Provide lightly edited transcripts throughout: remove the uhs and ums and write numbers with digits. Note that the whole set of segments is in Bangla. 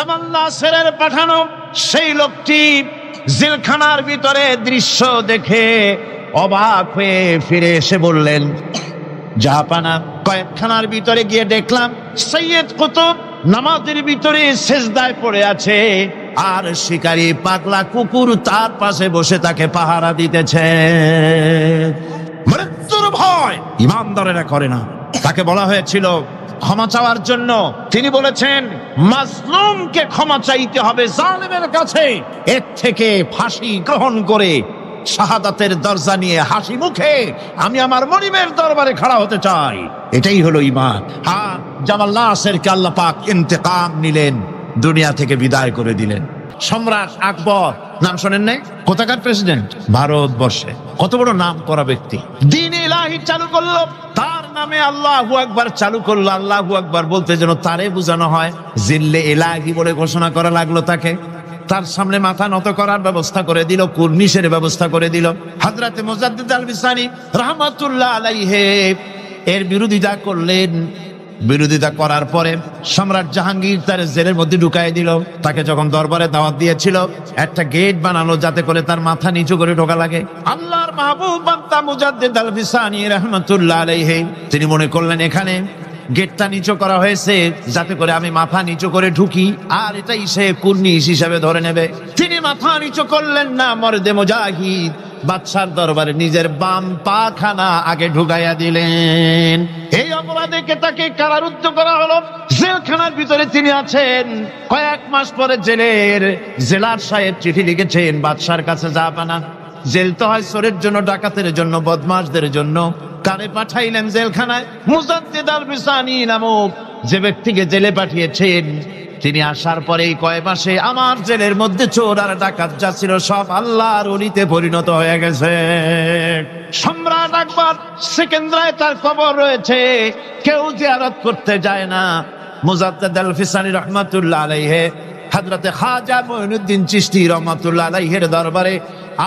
জামাল নাসেরের পাঠানো সেই লোকটি জেলখানার ভিতরে দৃশ্য দেখে অবাক হয়ে ফিরে এসে বললেন, জাহাপানা, কয়েকখানার ভিতরে গিয়ে দেখলাম সৈয়দ কুতুব নামাজের ভিতরে সেজদায় পড়ে আছে, আর শিকারী পাগলা কুকুর তার পাশে বসে তাকে পাহারা দিতেছে। মৃত্যুর ভয় ইমানদারেরা করে না। তাকে বলা হয়েছিল ক্ষমা চাওয়ার জন্য, তিনি বলেছেন মাজলুমকে ক্ষমা চাইতে হবে জালেমের কাছে। এর থেকে ফাঁসি গ্রহণ করে শাহাদাতের দরজা নিয়ে হাসি মুখে আমি আমার মনিবের দরবারে খাড়া হতে চাই, এটাই হলো ঈমান। হ্যাঁ, জামাল নাসেরকে আল্লাহ পাক ইন্তেকাম নিলেন, দুনিয়া থেকে বিদায় করে দিলেন। সম্রাট আকবর নাম শোনেন নাই? কোথাকার প্রেসিডেন্ট? ভারতবর্ষে। কত বড় নাম করা ব্যক্তি, দ্বীন ইলাহি চালু করলো, তার নামে আল্লাহু আকবার চালু করলো। আল্লাহু আকবার বলতে যেন তারে বোঝানো হয়, জিল্লে ইলাহি বলে ঘোষণা করা লাগলো তাকে। তার সামনে মাথা নত করার ব্যবস্থা করে দিল, কুর্নিশের ব্যবস্থা করে দিল। হযরতে মুজাদ্দিদ আল বিসানি রাহমাতুল্লাহ আলাইহি এর বিরোধিতা করলেন। বিরোধিতা করার পরে সম্রাট জাহাঙ্গীর তার জেলের মধ্যে ঢুকাই দিল। তাকে যখন দরবারে দাওয়াত দিয়েছিল, একটা গেট বানালো যাতে করে তার মাথা নিচু করে ঢোকা লাগে। আল্লাহর মাহবুব বান্দা মুজাদ্দিদ আল বিসানি রাহমাতুল্লাহ আলাইহি তিনি মনে করলেন এখানে গেটটা নিচু করা হয়েছে যাতে করে আমি মাথা নিচু করে ঢুকি, আর এটাই সে কুর্নিশ হিসাবে ধরে নেবে। তিনি মাথা নিচু করলেন না, মর্দে মুজাহিদ বাদশার দরবারে নিজের বাম পা খানা আগে ঢুকাইয়া দিলেন। এই অপরাধে তাকে কারারুদ্ধ করা হলো। জেলখানার ভিতরে তিনি আছেন। কয়েক মাস পরে জেলার সাহেব চিঠি লিখেছেন বাদশার কাছে, জাহাপানা, জেল তো হয় চোরের জন্য, ডাকাতের জন্য, বদমাশদের জন্য। কারে পাঠাইলেন জেলখানায়? মুজাদ্দিদ আল বিসানি নামক যে ব্যক্তিকে জেলে পাঠিয়েছেন, তিনি আসার পরেই কয় মাসে আমার জেলের মধ্যে চোর আর ডাকাত যা ছিল সব আল্লাহর ওলিতে পরিণত হয়ে গেছে। সম্রাট আকবর সেকেন্দ্রায় তার কবর রয়েছে, কেউ জিয়ারত করতে যায় না। মুজাদ্দিদ আল বিসানি রহমাতুল্লাহ আলাইহি হযরতে খাজা মুঈনুদ্দিন চিশতি রহমাতুল্লাহ আলাইহির দরবারে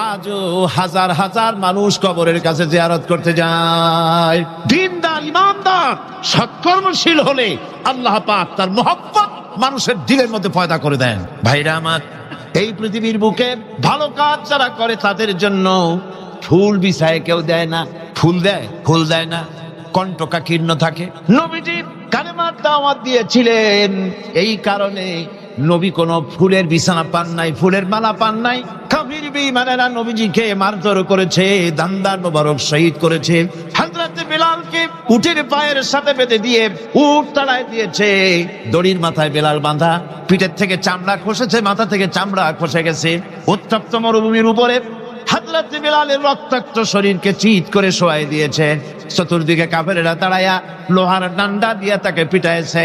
আজও হাজার হাজার মানুষ কবরের কাছে জিয়ারত করতে যায়। দিনদার, ইমানদার, সৎকর্মশীল হলে আল্লাহ পাক তার মহব্বত মানুষের দিলের মধ্যে পয়দা করে দেন। ভাইরা আমার, এই পৃথিবীর বুকে ভালো কাজ যারা করে তাদের জন্য ফুল বিছায় কেউ দেয় না। ফুল দেয়? ফুল দেয় না, কণ্ঠকা কীর্ণ থাকে। নবীজি কালেমার দাওয়াত দিয়েছিলেন, এই কারণে নবী কোনো ফুলের বিছানা পান নাই, ফুলের মালা পান নাই। কাফির বেঈমানেরা নবীজিকে মারধর করেছে, দান্দার মোবারক শহীদ করেছে। হযরত বেলালকে উটের পায়ের সাথে বেঁধে দিয়ে উট তাড়ায় দিয়েছে। দড়ির মাথায় বেলাল বাঁধা, পিঠের থেকে চামড়া খসেছে, মাথা থেকে চামড়া খসে গেছে। উত্তপ্ত মরুভূমির উপরে হযরত বেলালের রক্তাক্ত শরীরকে চিৎ করে শোয়াই দিয়েছে। চতুর্দিকে কাফেরেরা দাঁড়ায়া লোহার ডান্ডা দিয়ে তাকে পিটাইছে,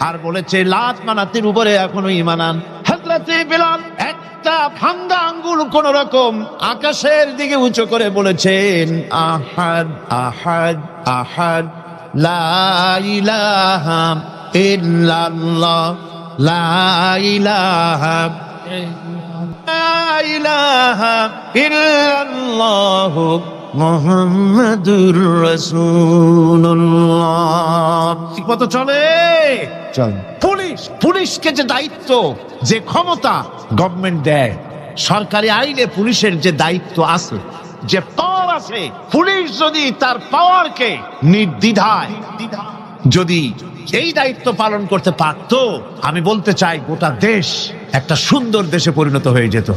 আর বলেছে লাত মানাতির উপরে এখনো ঈমান আন। হযরত বেলাল একটা ভাঙ্গা আঙ্গুল কোন রকম আকাশের দিকে উঁচু করে বলেছেন, আহাদ আহাদ আহাদ লা ইলাহা ইল্লাল্লাহ লা ইলাহা লা ইলাহা ইল্লাল্লাহ মুহাম্মাদুর রাসূলুল্লাহ। কত চলে? পুলিশকে যে দায়িত্ব, যে ক্ষমতা গভর্নমেন্ট দেয়, সরকারি আইনে পুলিশের যে দায়িত্ব আছে, যে পাওয়ার আছে, পুলিশ যদি তার পাওয়ারকে নির্দ্বিধায় যদি এই দায়িত্ব পালন করতে পারত, আমি বলতে চাই গোটা দেশ একটা সুন্দর দেশে পরিণত হয়ে যেত।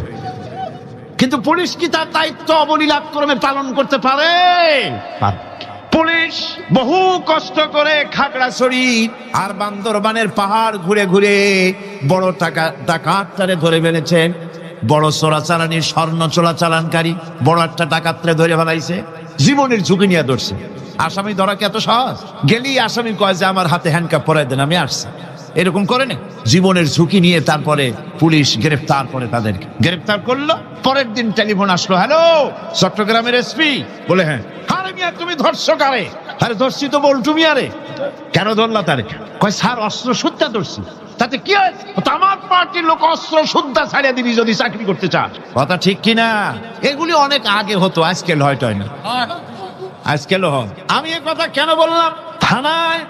কিন্তু পুলিশ কি তার দায়িত্ব অবলীলাক্রমে পালন করতে পারে? পুলিশ বহু কষ্ট করে খাগড়াছড়ি আর বান্দরবানের পাহাড় ঘুরে ঘুরে বড় ডাকাতরে ধরে ফেলেছে। বড় চোরাচালানি, স্বর্ণ চোরাচালানকারী বড় একটা ডাকাতরে ধরে ফেলাইছে, জীবনের ঝুঁকি নিয়ে ধরছে। আসামি ধরা কি এত সহজ? গেলেই আসামি কয় যে আমার হাতে হ্যান্ডকাপ পরাই দেন, আমি আসছি। এরকম করে না, জীবনের ঝুঁকি নিয়ে তারপরে পুলিশ গ্রেফতার করে, তাদেরকে গ্রেফতার করলো। পরের দিন টেলিফোন আসলো, হ্যালো চট্টগ্রামের এসপি? বলে হ্যাঁ। আরে মিয়া তুমি ধরছো কারে? আরে ধরছি তো বল্টু মিয়ারে। কেন ধরলা তারে? কয় স্যার অস্ত্র শুদ্ধা ধরছি। তাতে কি হয়? আমার পার্টির লোক অস্ত্র শুদ্ধা ছাড়িয়ে দিবি যদি চাকরি করতে চাস। কথা ঠিক কিনা? এগুলি অনেক আগে হতো, আজকাল হয়তো হয় না, আজকাল হয়। আমি এ কথা কেন বললাম? থানায়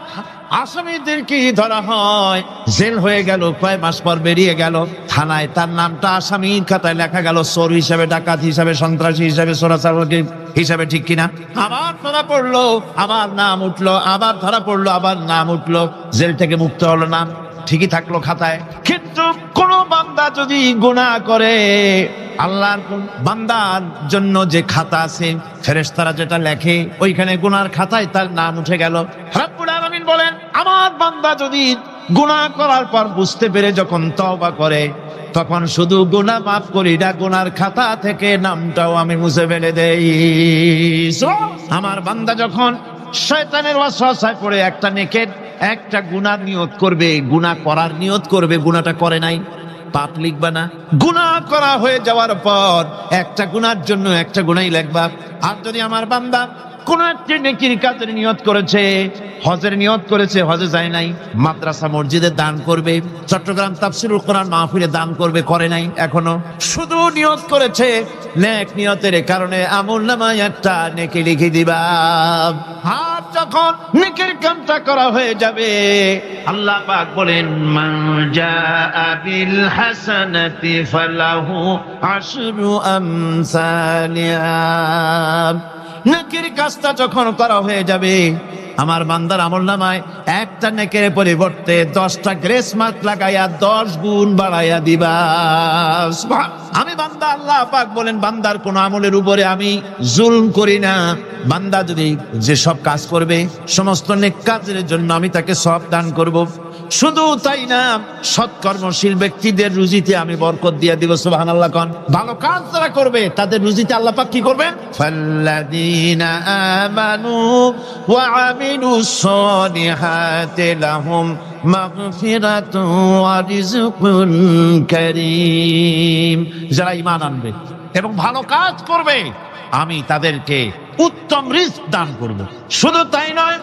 আসামিদেরকে ধরা হয়, জেল হয়ে গেল, কয় মাস পর বেরিয়ে গেল, থানায় তার নামটা আসামির খাতায় লেখা গেল চোর হিসাবে, ডাকাত হিসাবে, সন্ত্রাসী হিসাবে, চোরাচালাকি হিসাবে, ঠিক কিনা? আবার ধরা পড়লো, আবার নাম উঠলো, আবার ধরা পড়লো, আবার নাম উঠলো, জেল থেকে মুক্ত হলো, নাম ঠিকই থাকলো খাতায়। কিন্তু কোন বান্দা যদি গুনাহ করে, আল্লাহর বান্দার জন্য যে খাতা আছে, ফেরেশতারা যেটা লেখে, ওইখানে গুনার খাতায় তার নাম উঠে গেল। রব্বুল আলামিন বলেন, আমার বান্দা যদি গুনাহ করার পর বুঝতে পেরে যখন তওবা করে, তখন শুধু গুনাহ মাফ করি না, গুনার খাতা থেকে নামটাও আমি মুছে ফেলে দেই। আমার বান্দা যখন শয়তানের ওয়াসওয়াসায় পড়ে একটা নেকের একটা গুনাহ নিয়ত করবে, গুনাহ করার নিয়ত করবে, গুনাহটা করে নাই, পাপ লিখবা না। গুনাহ করা হয়ে যাওয়ার পর একটা গুনার জন্য একটা গুনাই লিখবা। আর যদি আমার বান্দা কোন একটি নেকির কাজের নিয়ত করেছে, হজের নিয়ত করেছে, হজে যায় নাই, মাদ্রাসা মসজিদে দান করবে, চট্টগ্রাম তাফসীরুল কোরআন মাহফিলে দান করবে, করে নাই এখনো, শুধু নিয়ত করেছে, নেক নিয়তের কারণে আমলনামায় একটা নেকি লিখে দিবা। আর যখন নেকির কামটা করা হয়ে যাবে, আল্লাহ পাক বলেন, মান জাআ বিল হাসানাতি ফালাহু আশরু আমসালিহা। নেকির কাজটা যখন করা হয়ে যাবে, আমার বান্দার আমলনামায় একটা নেকের পরিবর্তে 10টা গ্রেস মার্ক লাগাইয়া 10 গুণ বাড়াইয়া দিবা। আমি বান্দা, আল্লাহ পাক বলেন, বান্দার কোন আমলের উপরে আমি জুলম করি না। বান্দা যদি যে সব কাজ করবে, সমস্ত নেক কাজের জন্য আমি তাকে সওয়াব দান করব। শুধু তাই না, সৎকর্মশীল ব্যক্তিদের রুজিতে আমি বরকত দিয়ে দিব। সুবহানাল্লাহ কোন। ভালো কাজ যারা করবে তাদের রুজিতে আল্লাহ পাক কি করবেন? ফাল্লাযীনা আমানু ওয়া আমিলুস সালিহাতি লাহুম মাগফিরাতুন ওয়া রিজকুন কারীম। যারা ঈমান আনবে এবং ভালো কাজ করবে, আমি তাদেরকে উত্তম রিজক দান করব। শুধু তাই নয়,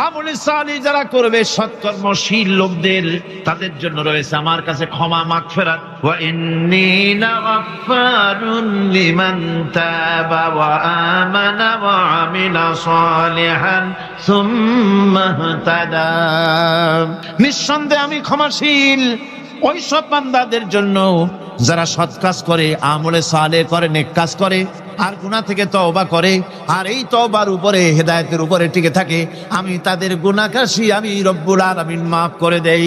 আমলে সালিহ যারা করবে, সৎকর্মশীল লোকদের, তাদের জন্য রয়েছে আমার কাছে ক্ষমা, মাগফিরাত। ওয়া ইন্নী লাগাফফারুন লিমান তাবা ওয়া আমানা ওয়া আমিলা সালিহান সুম্মা ইহতাদা। নিঃসন্দেহে আমি ক্ষমাশীল ওই সব বান্দাদের জন্য যারা সৎ কাজ করে, আমলে সালেহ করে, নেক কাজ করে, আর গুনাহ থেকে তওবা করে, আর এই তওবার উপরে, হেদায়েতের উপরে টিকে থাকে, আমি তাদের গুনাহকাশী আমি রব্বুল আলামিন মাফ করে দেই।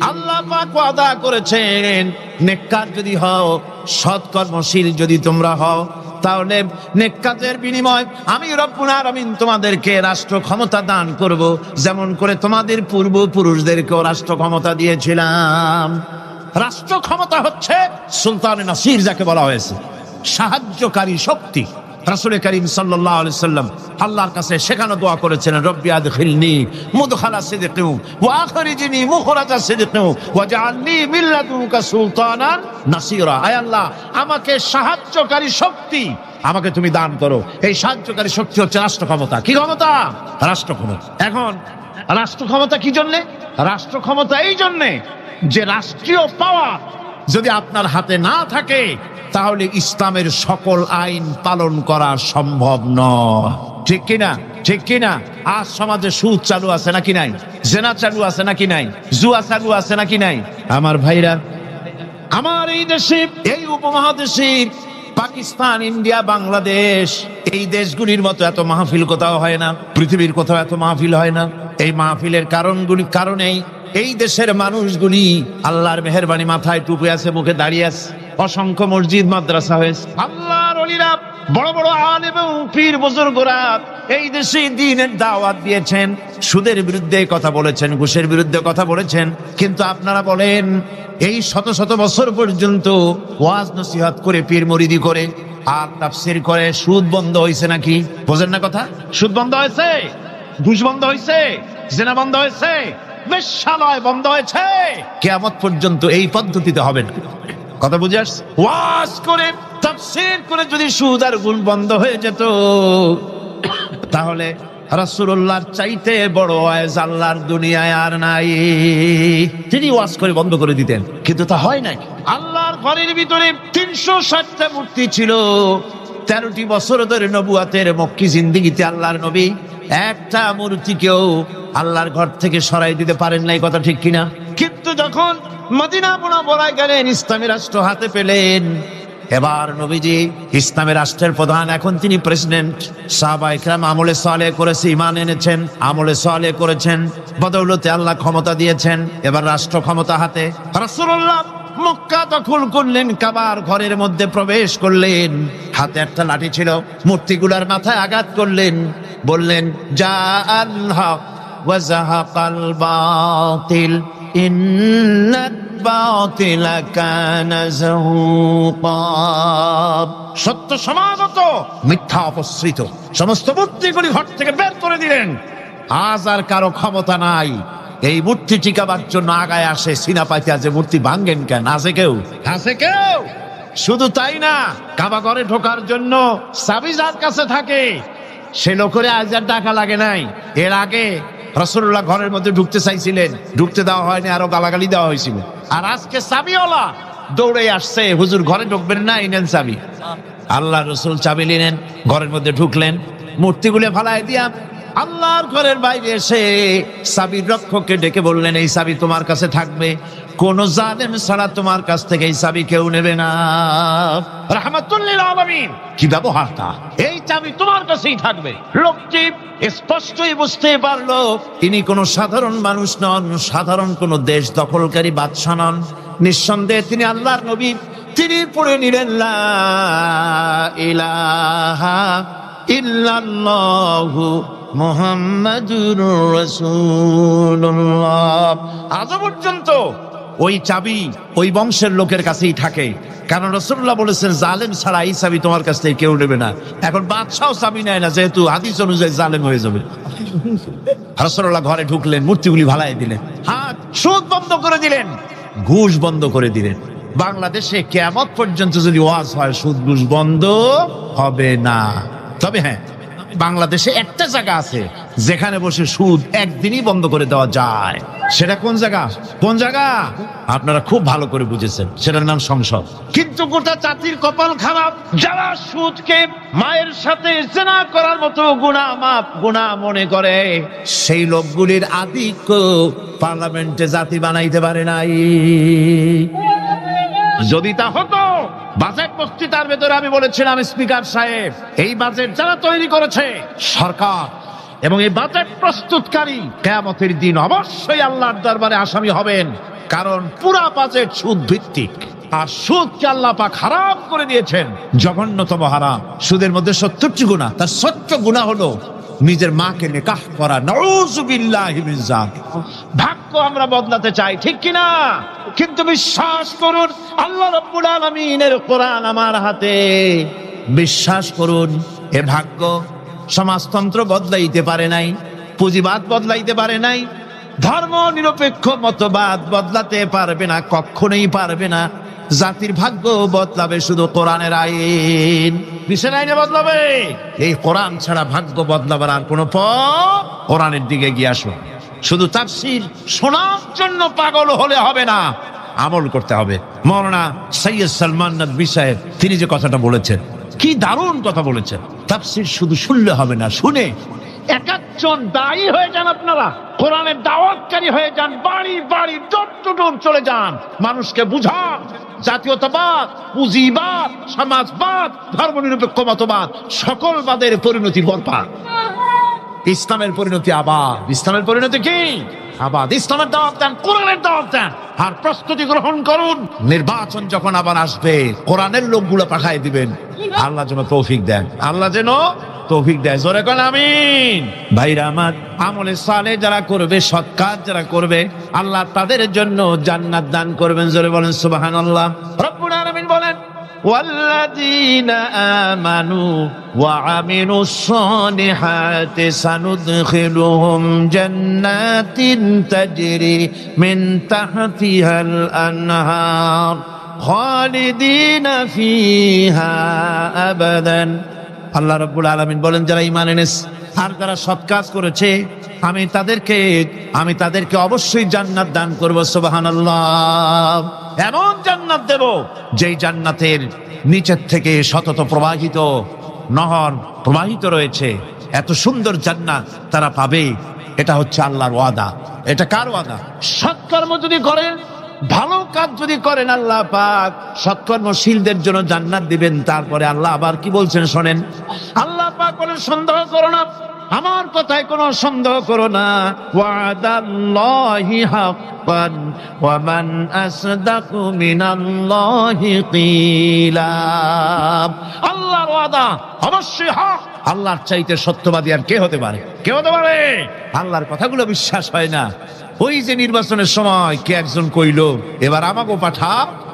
আল্লাহ পাক ওয়াদা করেছেন, নেককার যদি হও, সৎকর্মশীল যদি তোমরা হও, তাহলে নেক কাজের বিনিময় আমি রব্বুল আলামিন তোমাদেরকে রাষ্ট্র ক্ষমতা দান করব, যেমন করে তোমাদের পূর্বপুরুষদেরকেও রাষ্ট্র ক্ষমতা দিয়েছিলাম। রাষ্ট্র ক্ষমতা হচ্ছে সুলতানে নাসির, যাকে বলা হয়েছে সাহায্যকারী শক্তি। রাসূল করিম সাল্লাল্লাহু আলাইহি সাল্লাম আল্লাহর কাছে সেখানে দোয়া করেছিলেন, রব্বি আদখিলনি মুদখালা সিদকিন ওয়া আখরিজনি মুখরাজা সিদকিন ওয়াজআলনি মিন লাদুনকা সুলতানান নাসিরা। আয় আল্লাহ, আমাকে সাহায্যকারী শক্তি আমাকে তুমি দান করো। এই সাহায্যকারী শক্তি হচ্ছে রাষ্ট্র ক্ষমতা। কি ক্ষমতা? রাষ্ট্র ক্ষমতা। এখন রাষ্ট্র ক্ষমতা কি জন্যে? রাষ্ট্র ক্ষমতা এই জন্যে যে রাষ্ট্রীয় পাওয়ার যদি আপনার হাতে না থাকে, তাহলে ইসলামের সকল আইন পালন করা সম্ভব নয়। ঠিক কিনা? ঠিক কিনা? আজ সমাজে সুদ চালু আছে নাকি নাই? জেনা চালু আছে নাকি নাই? জুয়া চালু আছে নাকি নাই? আমার ভাইরা, আমার এই দেশে, এই উপমহাদেশে, পাকিস্তান, ইন্ডিয়া, বাংলাদেশ, এই দেশগুলির মতো এত মাহফিল কোথাও হয় না, পৃথিবীর কোথাও এত মাহফিল হয় না। এই মাহফিলের কারণেই এই দেশের মানুষগুলি আল্লাহর মেহেরবানি, মাথায় টুপি আছে, মুখে দাঁড়িয়ে আছে, অসংখ্য মসজিদ মাদ্রাসা হয়েছে। আল্লাহর ওলিরা, বড় বড় আলেম এবং পীর বুজুর্গরা এই দেশে দ্বীনের দাওয়াত দিয়েছেন, সুদের বিরুদ্ধে কথা বলেছেন, ঘুষের বিরুদ্ধে কথা বলেছেন। কিন্তু আপনারা বলেন, এই শত শত বছর পর্যন্ত ওয়াজ নসিহত করে, পীর মুরিদি করে, আর তাফসীর করে, সুদ বন্ধ হয়েছে নাকি? বোঝেন না কথা? সুদ বন্ধ হয়েছে, ঘুষ বন্ধ হয়েছে, জেনা বন্ধ হয়েছে, বেশ্যালয় বন্ধ হয়েছে। কিয়ামত পর্যন্ত এই পদ্ধতিতে হবে না। কথা বুঝে আসছে? ওয়াজ করে, তাফসীর করে যদি সুদ আর ঘুষ বন্ধ হয়ে যেত, তাহলে রাসূলুল্লাহর চাইতে বড় ওয়াজ আল্লাহর দুনিয়ায় আর নাই। তিনি ওয়াজ করে বন্ধ করে দিতেন, কিন্তু তা হয় নাই। আল্লাহর ঘরের ভিতরে 360টা মূর্তি ছিল। 13টি বছর ধরে নবুয়াতের মক্কি জিন্দেগিতে আল্লাহর নবী একটা মূর্তিকেও আল্লাহর ঘর থেকে সরাই দিতে পারেন নাই, কথা ঠিক কিনা? কিন্তু যখন মদিনা মুনাওয়ারায় গেলেন, ইসলামী রাষ্ট্র হাতে পেলেন, এবার নবীজি ইসলামের রাষ্ট্রের প্রধান, এখন তিনি প্রেসিডেন্ট। সাহাবায়ে কেরাম আমলে সালেহ করেছে, ঈমান এনেছেন, আমলে সালেহ করেছেন, বদৌলতে আল্লাহ ক্ষমতা দিয়েছেন, এবার রাষ্ট্র ক্ষমতা হাতে। রাসূলুল্লাহ মক্কা দখল করলেন, কাবার ঘরের মধ্যে প্রবেশ করলেন, হাতে একটা লাঠি ছিল, মূর্তিগুলার মাথায় আঘাত করলেন, বললেন জা আল্লাহ ওয়া যাহাকাল বাতিল ইন্নাল বাতিলা কানা যাহুকা। সত্য সমাগত, মিথ্যা অপসৃত, সমস্ত মূর্তিগুলি ঘর থেকে বের করে দিলেন। আজ আর কারো ক্ষমতা নাই এই মূর্তি টিকাবার জন্য আগায় আসে সিনা পাইতে, যে মূর্তি ভাঙ্গেন কেন? আছে কেউ? আছে কেউ? শুধু তাই না, কাবা ঘরে ঢোকার জন্য চাবি যার কাছে থাকে সে লোকের আজ আর টাকা লাগে নাই। এর আগে রাসূলুল্লাহ ঘরের মধ্যে ঢুকতে চাইছিলেন, ঢুকতে দেওয়া হয়নি, আরো গালাগালি দেওয়া হয়েছিল। আর আজকে চাবিওয়ালা দৌড়ে আসছে, হুজুর ঘরে ঢুকবেন না, এই নেন চাবি। আল্লাহ রসুল চাবি নিলেন, ঘরের মধ্যে ঢুকলেন, মূর্তিগুলো ফালাই দিয়া আল্লাহর ঘরের বাইরে এসে চাবির রক্ষককে ডেকে বললেন, এই চাবি তোমার কাছে থাকবে, কোন জালেম ছাড়া তোমার কাছ থেকে এই চাবি কেউ নেবে না। রাহমাতুল লিল আলামিন, কি ব্যবহারটা! এই চাবি তোমার কাছেই থাকবে। লোকটি স্পষ্টই বুঝতে পারলো তিনি কোন সাধারণ মানুষ নন, সাধারণ কোন দেশ দখলকারী বাদশা নন, নিঃসন্দেহে তিনি আল্লাহর নবী। তিনি পড়ে নিলেন লা ইলাহা ইল্লাল্লাহু মুহাম্মাদুর রাসূলুল্লাহ। আজ পর্যন্ত ওই চাবি ওই বংশের লোকের কাছেই থাকে, কারণ রাসূলুল্লাহ বলেছেন জালেম ছাড়া এই চাবি তোমার কাছ থেকে কেউ নেবে না। এখন বাদশাও চাবি নেয় না, যেহেতু হাদিস অনুযায়ী জালেম হয়ে যাবে। রাসূলুল্লাহ ঘরে ঢুকলেন, মূর্তিগুলি ভালাই দিলেন, হাত সুদ বন্ধ করে দিলেন, ঘুষ বন্ধ করে দিলেন। বাংলাদেশে কিয়ামত পর্যন্ত যদি ওয়াজ হয়, সুদ ঘুষ বন্ধ হবে না। তবে হ্যাঁ, বাংলাদেশে একটা জায়গা আছে যেখানে বসে সুদ একদিনই বন্ধ করে দেওয়া যায়। সেটা কোন জায়গা? কোন জায়গা? আপনারা খুব ভালো করে বুঝেছেন, সেটার নাম সংসদ। কিন্তু গোটা জাতির কপাল খারাপ, যারা সুদকে মায়ের সাথে জেনা করার মতো গুনাহ মনে করে, সেই লোকগুলির আধিক্য পার্লামেন্টে জাতি বানাইতে পারে নাই। যদি তা হতো, বাজেট বক্তৃতার ভেতরে আমি বলেছিলাম, স্পিকার সাহেব, এই বাজেট যারা তৈরি করেছে সরকার এবং এই বাজেট প্রস্তুতকারী, কিয়ামতের দিন অবশ্যই আল্লাহর দরবারে আসামি হবেন, কারণ পুরা বাজেট সুদ ভিত্তিক। আর সুদকে আল্লাহ পাক হারাম করে দিয়েছেন, জঘন্যতম হারাম। সুদের মধ্যে 70টি গুনাহ, তার 70 গুনাহ হলো নিজের মাকে নিকাহ করা। নাউযুবিল্লাহি মিন যালিক। ভাগ্য আমরা বদলাতে চাই, ঠিক কিনা? কিন্তু বিশ্বাস করুন, আল্লাহ রাব্বুল আলামিনের কোরআন আমার হাতে, বিশ্বাস করুন, এ ভাগ্য সমাজতন্ত্র বদলাইতে পারে নাই, পুঁজিবাদ বদলাইতে পারে নাই, ধর্ম নিরপেক্ষ মতবাদ বদলাতে পারবে না, কখনোই পারবে না। জাতির ভাগ্য বদলাবে শুধু কোরআনের আইন, কিসের আইনে বদলাবে? এই কোরআন ছাড়া ভাগ্য বদলাবার আর কোনো পথ। কোরআনের দিকে গিয়ে আসুন। শুধু তাফসীর শোনার জন্য পাগল হলে হবে না, আমল করতে হবে। মাওলানা সৈয়দ সালমান নদভী সাহেব, তিনি যে কথাটা বলেছেন, কি দারুণ কথা বলেছেন। তাফসীর শুধু শুনলে হবে না, শুনে একাজন দায়ী হয়ে যান, আপনারা কোরআনের দাওয়াতকারী হয়ে যান, বাড়ি বাড়ি ডোর টু ডোর চলে যান, মানুষকে বুঝান জাতীয়তাবাদ, পুঁজিবাদ, সমাজবাদ, ধর্মনিরপেক্ষ মতবাদ, সকল বাদের পরিণতি বরবাদ। ইসলামের পরিণতি আবাদ। ইসলামের পরিণতি কি? আবাদ। ইসলামের দাওয়াত দেন, কোরআনের দাওয়াত দেন, আর প্রস্তুতি গ্রহণ করুন। নির্বাচন যখন আবার আসবে, কোরআনের লোকগুলো পাঠায় দিবেন। আল্লাহ যেন তৌফিক দেন, আল্লাহ যেন তৌফিক দেয়। জোরে কোন আমিন। ভাইরা আমার, আমলে সালেহ যারা করবে, সৎ কাজ যারা করবে, আল্লাহ তাদের জন্য জান্নাত দান করবেন। জোরে বলেন সুবহানাল্লাহ। রব্বুল আলামিন বলেন, والذين آمنوا وعملوا الصالحات سندخلهم جنات تجري من تحتها الأنهار خالدين فيها أبدا। আল্লাহ রাব্বুল আলামিন বলেন, যারা ঈমান এনেছে আর যারা সৎ কাজ করেছে, আমি তাদেরকে অবশ্যই জান্নাত দান করব। সুবহানাল্লাহ। এমন জান্নাত দেব যেই জান্নাতের নিচের থেকে শতত প্রবাহিত নহর প্রবাহিত রয়েছে। এত সুন্দর জান্নাত তারা পাবে। এটা হচ্ছে আল্লাহর ওয়াদা। এটা কার ওয়াদা? সৎকর্ম যদি করেন, ভালো কাজ যদি করেন, আল্লাহ পাক সৎকর্মশীলদের জন্য জান্নাত দিবেন। তারপরে আল্লাহ আবার কি বলছেন শোনেন, আল্লাহ পাক বলেন সন্দেহ করো না, আমার কথায় কোনো সন্দেহ করো না। ওয়াদাল্লাহি হাক্কান ওয়া মান আসদাকু মিনাল্লাহি কিলা। আল্লাহর ওয়াদা অবশ্যই হক। আল্লাহর চাইতে সত্যবাদী আর কে হতে পারে? কে হতে পারে? আল্লাহর কথাগুলো বিশ্বাস হয় না। ওই যে নির্বাচনের সময় কে একজন কইলো, এবার আমাকেও পাঠা,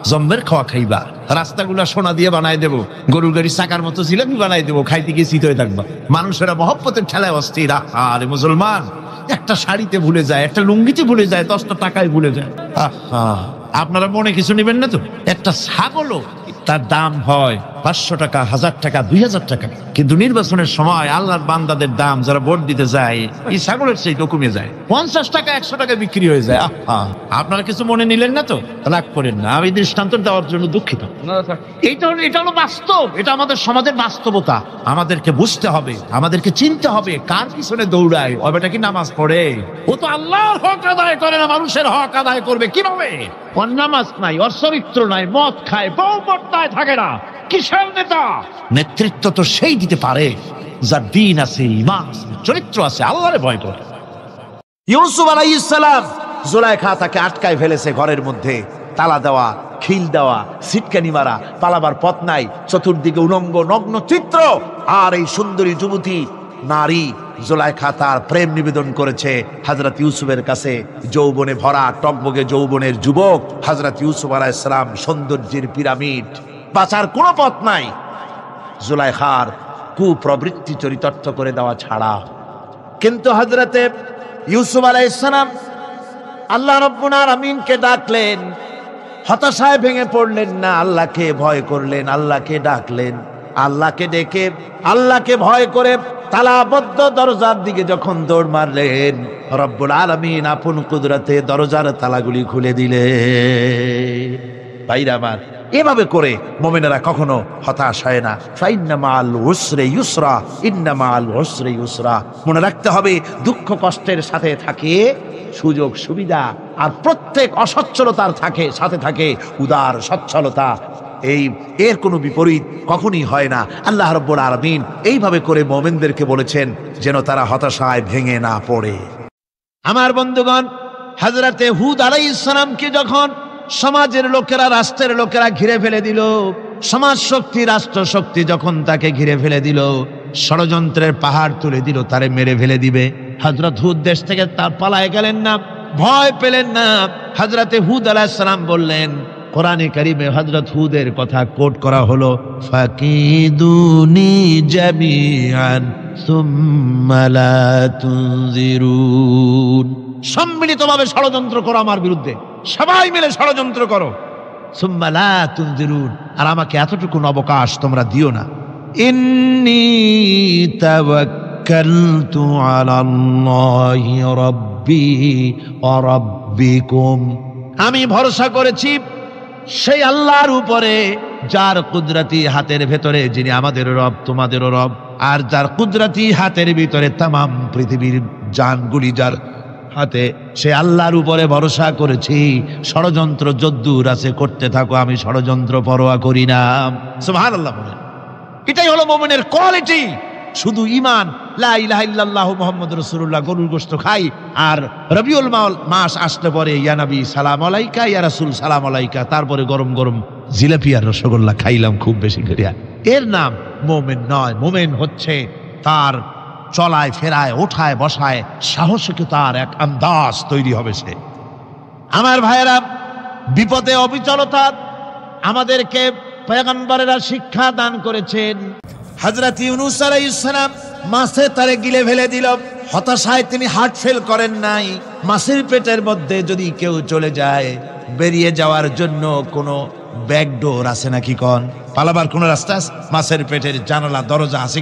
জম্মের খাওয়া খাইবা, রাস্তাগুলা সোনা দিয়ে বানাই দেবো, গরুর গাড়ি চাকার মতো জিলাপি বানাই দেবো, খাইতে গিয়ে শীত হয়ে থাকবা। মানুষেরা মহব্বতের ঠেলায় অস্থির। আরে মুসলমান, একটা শাড়িতে ভুলে যায়, একটা লুঙ্গিতে ভুলে যায়, 10টা টাকায় ভুলে যায়। আপনারা মনে কিছু নেবেন না তো? একটা ছাগলও তার দাম হয় 500 টাকা, 1000 টাকা, 2000 টাকা, কিন্তু নির্বাচনের সময় আল্লাহর বান্দাদের দাম যারা ভোট দিতে যায় এই ছাগলের চাইতে কমে যায়, 50 টাকা 100 টাকা বিক্রি হয়ে যায়। আপনারা কিছু মনে নিলেন না তো? রাগ করেন না, আমি দৃষ্টান্ত দেওয়ার জন্য দুঃখিত। এটা হলো বাস্তব, এটা আমাদের সমাজের বাস্তবতা। আমাদেরকে বুঝতে হবে, আমাদেরকে চিনতে হবে কার পিছনে দৌড়ায়। ওটা কি নামাজ পড়ে? ও তো আল্লাহর হক আদায় করে না, মানুষের হক আদায় করবে কিভাবে? ওর নামাজ নাই, ওর চরিত্র নাই, মদ খায়, বউ পর্দায় থাকে না, কিসের নেতা? নেতৃত্ব তো সেই দিতে পারে যার দিন আছে, ঈমান আছে, চরিত্র আছে, আল্লাহরে ভয় করে। ইউসুফ আলাইহিস সালাম, জুলাইখা তাকে আটকায় ফেলেছে ঘরের মধ্যে, তালা দেওয়া, খিল দেওয়া, সিটকানি মারা, পালাবার পথ নাই, চতুর্দিকে উলঙ্গ নগ্ন চিত্র। আর এই সুন্দরী যুবতী নারী জুলাইখা তার প্রেম নিবেদন করেছে হযরত ইউসুফের কাছে। যৌবনে ভরা টকবগে যৌবনের যুবক হযরত ইউসুফ আলাইহিস সালাম, সৌন্দর্যের পিরামিড, বাঁচার কোনো পথ নাই জুলাইখার কুপ্রবৃত্তি চরিতার্থ করে দেওয়া ছাড়া। কিন্তু হযরতে ইউসুফ আলাইহিস সালাম আল্লাহ রাব্বুল আলামিনকে ডাকলেন, হতাশায় ভেঙে পড়লেন না, আল্লাহকে ভয় করলেন, আল্লাহকে ডাকলেন। আল্লাহকে ডেকে, আল্লাহকে ভয় করে তালাবদ্ধ দরজার দিকে যখন দৌড় মারলেন, রব্বুল আলামিন আপন কুদরতে দরজার তালাগুলি খুলে দিলেন। ভাইরা আমার, এভাবে করে মুমিনেরা কখনো হতাশ হয় না। ফাইন্না মাআল উসরি ইউসরা, ইন্না মাআল উসরি ইউসরা। মনে রাখতে হবে, দুঃখ কষ্টের সাথে থাকে সুযোগ সুবিধা, আর প্রত্যেক অসচ্ছলতার সাথে থাকে উদার সচ্ছলতা। এর কোনো বিপরীত কখনই হয় না। আল্লাহ রাব্বুল আলামিন এইভাবে করে মুমিনদেরকে বলেছেন যেন তারা হতাশায় ভেঙে না পড়ে। আমার বন্ধুগণ, হযরতে হুদ আলাইহিস সালামকে যখন সমাজের লোকেরা, রাষ্ট্রের লোকেরা ঘিরে ফেলে দিল, সমাজ শক্তি, রাষ্ট্র শক্তি যখন তাকে ঘিরে ফেলে দিল, ষড়যন্ত্রের পাহাড় তুলে দিল, তারে মেরে ফেলে দিবে, হযরত হুদ দেশ থেকে তার পালায় গেলেন না, ভয় পেলেন না। হযরতে হুদ আলাইহিস সালাম বললেন, কোরআনে কারিমে হযরত হুদের কথা কোট করা হলো, ফাকিদুনি জামিআন সুম্মা লা তুনজিরুন। সম্মিলিতভাবে ষড়যন্ত্র করো আমার বিরুদ্ধে, সবাই মিলে ষড়যন্ত্র করো, সুম্মা লা তুনজিরুন, আর আমাকে এতটুকু অবকাশ তোমরা দিও না। ইন্নী তাওয়াক্কালতু আলাল্লাহি রাব্বি ওয়া রাব্বিকুম। আমি ভরসা করেছি সেই আল্লাহর উপরে, যার কুদরতি হাতের ভেতরে, যিনি আমাদের রব, তোমাদেরও রব, আর যার কুদরতি হাতের ভিতরে তামাম পৃথিবীর জানগুলি যার হাতে, সে আল্লাহর উপরে ভরসা করেছি। ষড়যন্ত্র যদ্দূর আছে করতে থাকো, আমি ষড়যন্ত্র পরোয়া করি না। সুবহানাল্লাহ বলেন। এটাই হলো মুমিনের কোয়ালিটি। শুধু ঈমান, লা ইলাহা ইল্লাল্লাহ মুহাম্মাদুর রাসূলুল্লাহ, গরুর গোশত খাই, আর রবিউল মাস আসলে পরে ইয়া নবী সালাম আলাইকা, ইয়া রাসূল সালাম আলাইকা, তারপরে গরম গরম জিলাপি আর রসগোল্লা খাইলাম খুব বেশি করিয়া, এর নাম মুমিন নয়। মুমিন হচ্ছে তার চলায় ফেরায়, ওঠায় বসায় সাহসিকতার এক আন্দাজ তৈরি হবে সে। আমার ভাইয়েরা, বিপদে অবিচলতা আমাদেরকে পয়গম্বরেরা শিক্ষা দান করেছেন। হযরত ইউনূস আলাইহিস সালাম মাছে তারে গিলে ফেলে দিল, হতাশায় তিনি হার্ট ফেল করেন নাই। মাছের পেটের মধ্যে যদি কেউ চলে যায়, বেরিয়ে যাওয়ার জন্য কোনো ব্যাকডোর আছে নাকি? কোন পালাবার কোন রাস্তা আছে? মাছের পেটের জানালা দরজা আছে?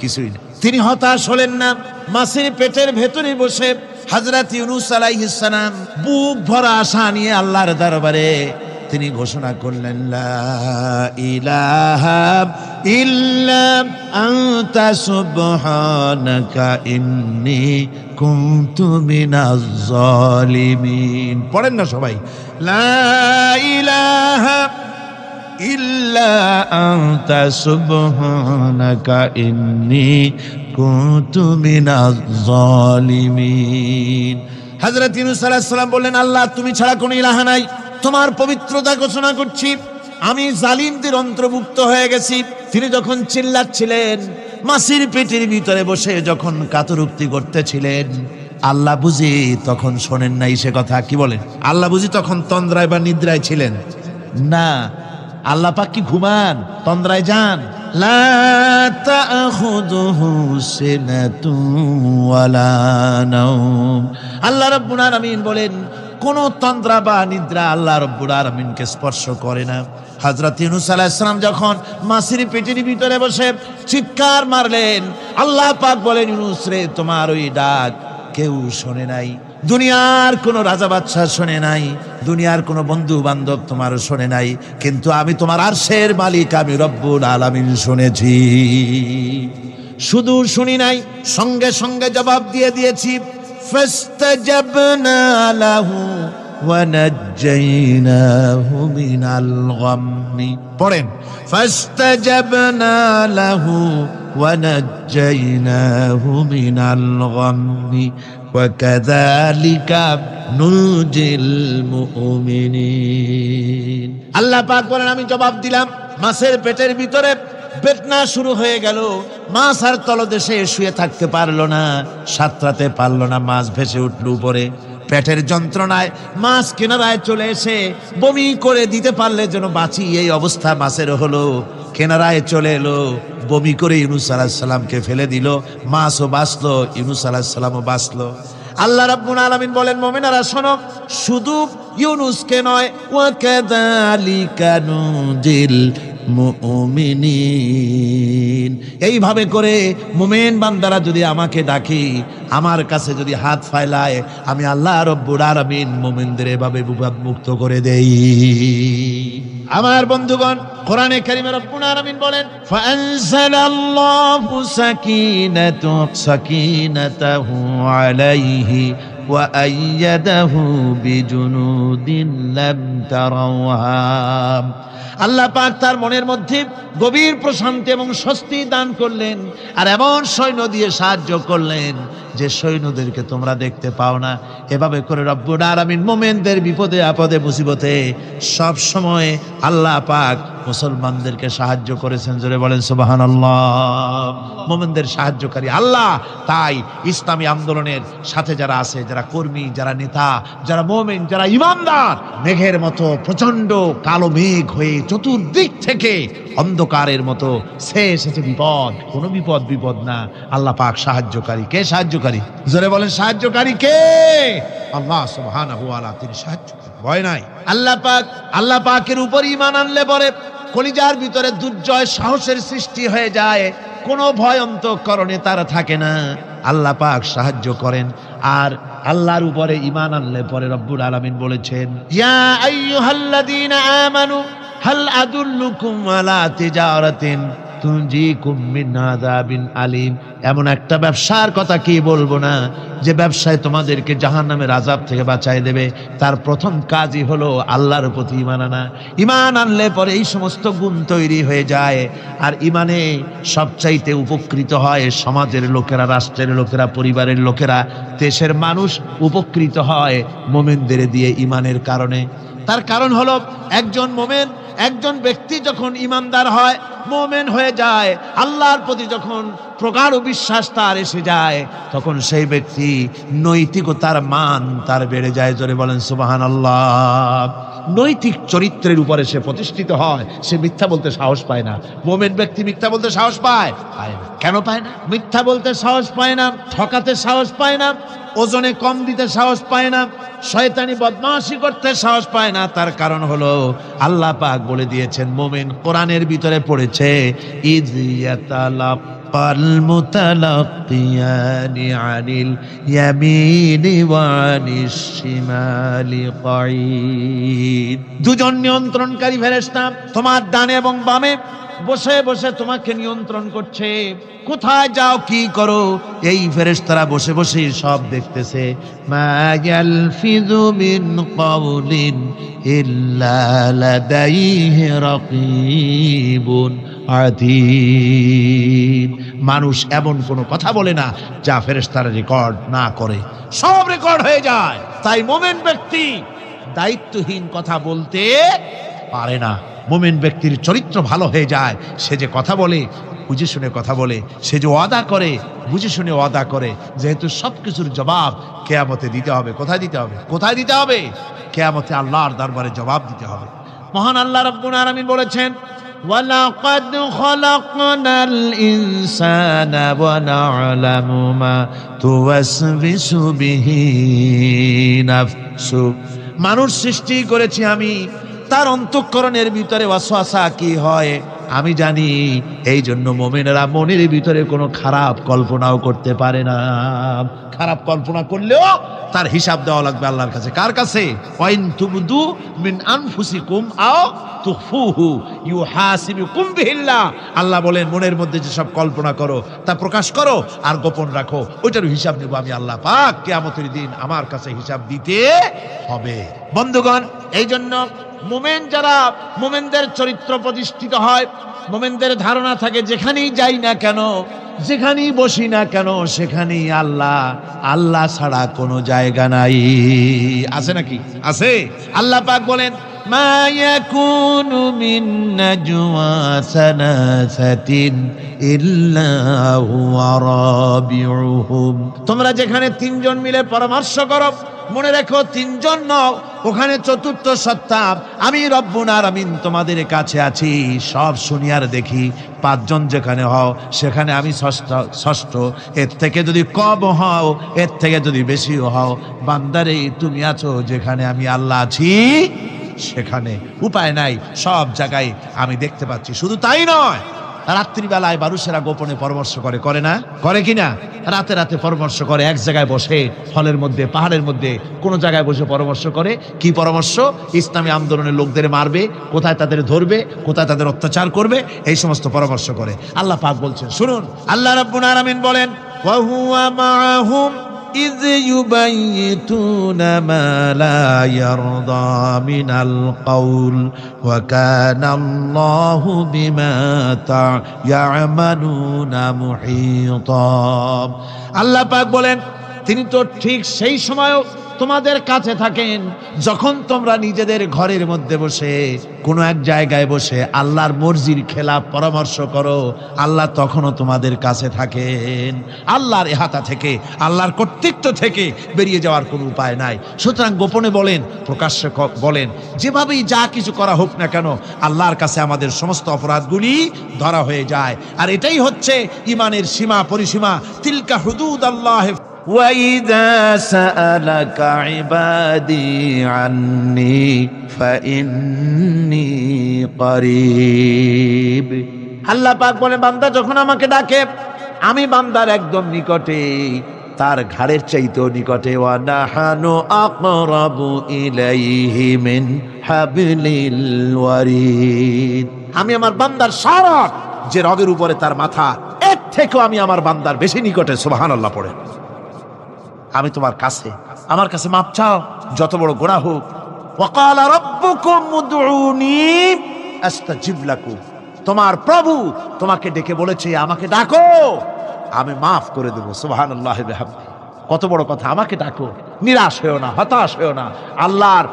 কিছুই না। তিনি হতাশ হলেন না, মাছের পেটের ভেতরে বসে হযরত ইউনূস আলাইহিস সালাম বুক ভরা আশা নিয়ে আল্লাহর দরবারে তিনি ঘোষণা করলেন, লা ইলাহা ইল্লা আনতা সুবহানাকা ইন্নী কুনতু মিনাজ জালিমিন। পড়েন না সবাই, লা ইলাহা ইল্লা আনতা সুবহানাকা ইন্নী কুনতু মিনাজ জালিমিন। হযরত ইউনূস আলাইহিস সালাম বললেন, আল্লাহ তুমি ছাড়া কোনো ইলাহ নাই, তোমার পবিত্রতা ঘোষণা করছি, আমি জালিমদের অন্তর্ভুক্ত হয়ে গেছি। তিনি যখন চিল্লাচ্ছিলেন, মাছির পেটের ভিতরে বসে যখন কাতরুক্তি করতেছিলেন, আল্লাহ বুঝি তখন শোনেন নাই সে কথা? কি বলেন? আল্লাহ বুঝি তখন তন্দ্রায় বা নিদ্রায় ছিলেন? না, আল্লাহ পাক কি ঘুমান? তন্দ্রায় যান? লা তাখুযুহু সিনাতুন ওয়ালা নাওম। আল্লাহ রাব্বুল আলামিন বলেন, কোন তন্দ্রা বা নিদ্রা আল্লাহ রাব্বুল আলামিনকে স্পর্শ করে না। হযরত ইউনূস আলাইহিস সালাম যখন মাছের পেটের ভিতরে বসে চিৎকার মারলেন, আল্লাহ পাক বলেন, ইউনূস রে, তোমার ওই ডাক কেউ শোনে নাই, দুনিয়ার কোনো রাজা বাদশাহ শোনে নাই, দুনিয়ার কোনো বন্ধু বান্ধব তোমারও শোনে নাই, কিন্তু আমি তোমার আরশের মালিক, আমি রব্বুল আলামিন শুনেছি। শুধু শুনি নাই, সঙ্গে সঙ্গে জবাব দিয়ে দিয়েছি। ফাস্তাজাবনা লাহু ওয়া নাজ্জাইনাহু মিনাল গাম্মি। পড়েন, ফাস্তাজাবনা লাহু ওয়া নাজ্জাইনাহু মিনাল গাম্মি ওয়া কাযালিকা নুজিল মুমিনিন। আল্লাহ পাক বলেন, আমি জবাব দিলাম। মাছের পেটের ভিতরে বেদনা শুরু হয়ে গেল, মাছ আর তলদেশে শুয়ে থাকতে পারলো না, সাঁতরাতে পারলো না, মাছ ভেসে উঠল উপরে। পেটের যন্ত্রণায় মাছ কিনারায় চলে এসে বমি করে দিতে পারলে যেন বাঁচি, এই অবস্থা মাছের হলো। কিনারায় চলে এলো, বমি করে ইউনূস আলাইহিস সালামকে ফেলে দিল, মাছও বাঁচলো, ইউনূস আলাইহিস সালামও বাঁচলো। আল্লাহ রাব্বুল আলামিন বলেন, মুমিনারা শোনো, শুধু ইউনূসকে নয়, ওয়া কাযালিকা নুজিল মুমিনিন। এইভাবে করে মুমিন বান্দারা যদি আমাকে ডাকি, আমার কাছে যদি হাত ফাইলায়, আমি আল্লাহ রাব্বুল আলামিন মুমিনদের এভাবে বিপদ মুক্ত করে দেই। আমার বন্ধুগণ, কোরআনে কারীমে রব্বুল আলামিন বলেন, ফাআনজালাল্লাহু সাকিনাতাহু আলাইহি ওয়া আইয়াদাহু বিজুনুদিন লাম তারাওহা। আল্লাহ পাক তার মনের মধ্যে গভীর প্রশান্তি এবং স্বস্তি দান করলেন, আর এমন সৈন্য দিয়ে সাহায্য করলেন যে সৈন্যদেরকে তোমরা দেখতে পাও না। এভাবে করে রব্বুল আলামিন মুমিনদের বিপদে আপদে মুসিবতে সব সময় আল্লাহ পাক মুসলমানদেরকে সাহায্য করেছেন। জোরে বলেন সুবহানাল্লাহ। মুমিনদের সাহায্যকারী আল্লাহ। তাই ইসলামী আন্দোলনের সাথে যারা আছে, যারা কর্মী, যারা নেতা, যারা মুমিন, যারা ঈমানদার, মেঘের মতো প্রচন্ড কালো মেঘ হয়ে চতুর্দিক থেকে অন্ধকারের মতো এসেছে বিপদ, কোনো বিপদ না। আল্লাহ পাক সাহায্যকারী। কে সাহায্যকারী? জোরে বলেন, সাহায্যকারী কে? আল্লাহ সুবহানাহু ওয়া তাআলা, তিনি সাহায্যকারী, ভয় নাই। আল্লাহ পাকের উপর ঈমান আনলে পরে কলিজার ভিতরে দুর্জয় সাহসের সৃষ্টি হয়ে যায়, কোনো ভয় অন্তঃকরণে তার থাকে না। আল্লাহ পাক সাহায্য করেন। আর আল্লাহর উপরে ঈমান আনলে পরে রব্বুল আলামিন বলেছেন, ইয়া আইয়ুহাল্লাযীনা আমানু হাল আদুল্লুকুম আলা তিজারাতিন তুনজিকুম মিন আযাবিন আলীম। এমন একটা ব্যবসার কথা কি বলবো না, যে ব্যবসায় তোমাদেরকে জাহান্নামের আযাব থেকে বাঁচায় দেবে। তার প্রথম কাজই হলো আল্লাহর প্রতি ঈমান আনা। ঈমান আনলে পরে এই সমস্ত গুণ তৈরি হয়ে যায়। আর ঈমানে সবচাইতে উপকৃত হয় সমাজের লোকেরা, রাষ্ট্রের লোকেরা, পরিবারের লোকেরা, দেশের মানুষ উপকৃত হয় মুমিনদের দিয়ে ঈমানের কারণে। তার কারণ হলো, একজন মুমিন, একজন ব্যক্তি যখন ঈমানদার হয়, মুমিন হয়ে যায়, আল্লাহর প্রতি যখন প্রগাঢ় বিশ্বাস তার এসে যায়, তখন সেই ব্যক্তি নৈতিকতার মান তার বেড়ে যায়। জোরে বলেন সুবহানাল্লাহ। নৈতিক চরিত্রের উপরে সে প্রতিষ্ঠিত হয়, সে মিথ্যা বলতে সাহস পায় না। মুমিন ব্যক্তি মিথ্যা বলতে সাহস পায় না। কেন পায় না? মিথ্যা বলতে সাহস পায় না, ঠকাতে সাহস পায় না, ওজনে কম দিতে সাহস পায় না, শয়তানি বদমাশি করতে সাহস পায় না। তার কারণ হলো আল্লাহ পাক বলে দিয়েছেন, মুমিন কোরআনের ভিতরে পড়েছে, ইয ইয়াতালাক্কা المتلقيان عن اليمين وعن الشمال قعيد। দুজন নিয়ন্ত্রণকারী ফেরেশতা তোমার ডানে এবং বামে বসে বসে তোমাকে নিয়ন্ত্রণ করছে, কোথায় যাও কি করো এই ফেরেশতারা বসে বসে সব দেখতেছে। মা ইয়ালফিযু মিন কাওলিন ইল্লা লাদাইহি রাকীবুন আতীদ। মানুষ এমন কোনো কথা বলে না যা ফেরেশতারা রেকর্ড না করে, সব রেকর্ড হয়ে যায়। তাই মুমিন ব্যক্তি দায়িত্বহীন কথা বলতে পারে না। মুমিন ব্যক্তির চরিত্র ভালো হয়ে যায়, সে যে কথা বলে বুঝে শুনে কথা বলে, সে যে ওয়াদা করে বুঝে শুনে ওয়াদা করে, যেহেতু সবকিছুর জবাব কিয়ামতে দিতে হবে। কোথায় দিতে হবে? কোথায় দিতে হবে? কিয়ামতে আল্লাহর দরবারে জবাব দিতে হবে। মহান আল্লাহ রাব্বুল আলামিন বলেছেন, ওয়ালাকাদ খালাকনাল ইনসানা ওয়া না'লামু মা তুওয়াসবিসু বিহি নাফসু। মানুষ সৃষ্টি করেছি আমি, তার অন্তঃকরণের ভিতরে ওয়াসওয়াসা কি হয় আমি জানি। এই জন্য মুমিনেরা মনের ভিতরে কোনো খারাপ কল্পনাও করতে পারে না। খারাপ কল্পনা করলেও তার হিসাব দেওয়া লাগবে আল্লাহর কাছে। কার কাছে? ওয়াইন তুবদু মিন আনফুসিকুম আও তুখফুহু ইউহাসিবুকুম বিহিল্লাহ। আল্লাহ বলেন, মনের মধ্যে যে সব কল্পনা করো তা প্রকাশ করো আর গোপন রাখো, ওইটার হিসাব নেব আমি আল্লাহ পাক। কিয়ামতের দিন আমার কাছে হিসাব দিতে হবে। বন্ধুগণ, এই জন্য মুমিন যারা, মুমিনদের চরিত্র প্রতিষ্ঠিত হয়, মুমিনদের ধারণা থাকে যেখানেই যাই না কেন, যেখানেই বসি না কেন, সেখানেই আল্লাহ, আল্লাহ ছাড়া কোনো জায়গা নাই। আছে নাকি? আছে। আল্লাহ পাক বলেন, মা ইয়াকুনু মিন নাজওয়া সালাসাতিন ইল্লা হুয়া রাবিউহুম। তোমরা যেখানে তিনজন মিলে পরামর্শ করো, মনে রেখো তিনজন নও, ওখানে চতুর্থ সত্তা আমি রব্বুল আলামিন তোমাদের কাছে আছি। সব শুনি আর দেখি। পাঁচজন যেখানে হও সেখানে আমি ষষ্ঠ। এর থেকে যদি কম হও, এর থেকে যদি বেশি হও, বান্দারে তুমি আছো যেখানে আমি আল্লাহ আছি সেখানে। উপায় নাই, সব জায়গায় আমি দেখতে পাচ্ছি। শুধু তাই নয়, রাত্রিবেলায় মানুষেরা গোপনে পরামর্শ করে, করে না? করে কিনা? রাতে রাতে পরামর্শ করে, এক জায়গায় বসে হলের মধ্যে, পাহাড়ের মধ্যে কোনো জায়গায় বসে পরামর্শ করে। কি পরামর্শ? ইসলামী আন্দোলনের লোকদের মারবে, কোথায় তাদের ধরবে, কোথায় তাদের অত্যাচার করবে, এই সমস্ত পরামর্শ করে। আল্লাহ পাক বলছেন, শুনুন, আল্লাহ রাব্বুল আলামিন বলেন, ওয়া হুয়া মাআহুম ইয ইউবাইয়িতুনা মা লা ইয়ারদা মিনাল কাউল ওয়া কানা আল্লাহু বিমা ইয়ামালুনা মুহীতা। আল্লাহ পাক বলেন, তিনি তো ঠিক সেই সময়ও তোমাদের কাছে থাকেন যখন তোমরা নিজেদের ঘরের মধ্যে বসে কোনো এক জায়গায় বসে আল্লাহর মর্জির খেলাফ পরামর্শ করো। আল্লাহ তখনও তোমাদের কাছে থাকেন। আল্লাহর ইহাতা থেকে, আল্লাহর কর্তৃত্ব থেকে বেরিয়ে যাওয়ার কোনো উপায় নাই। সুতরাং গোপনে বলেন, প্রকাশ্যে বলেন, যেভাবেই যা কিছু করা হোক না কেন, আল্লাহর কাছে আমাদের সমস্ত অপরাধগুলি ধরা হয়ে যায়। আর এটাই হচ্ছে ইমানের সীমা পরিসীমা। তিলকা হুদুদাল্লাহ। وَإِذَا سَأَلَكَ عِبَادِي عَنِّي فَإِنِّي قَرِيبٌ। আল্লাহ পাক বলে, বান্দা যখন আমাকে ডাকে আমি বান্দার একদম নিকটে, তার ঘাড়ের চাইতেও নিকটে। ওয়া নাহানু আকরাবু ইলাইহি মিন হাবলিল ওয়ারিদ। আমি আমার বান্দার সারা যে রগের উপরে তার মাথা, এর থেকেও আমি আমার বান্দার বেশি নিকটে। সুবহানাল্লাহ পড়ে। আমি তোমার কাছে, আমার কাছে মাপ চাও, যত বড় গুনাহ হোক। ওয়াকালা রাব্বুকুম উদউনি আস্তাজিব লাকুম। তোমার প্রভু তোমাকে ডেকে বলেছে, আমাকে ডাকো, আমি মাফ করে দেব। সুবহানাল্লাহি ওয়া বিহামদিহি। কত বড় কথা! আমাকে ডাকো, নিরাশ হয়েও না, হতাশ হয়েও না। আল্লাহর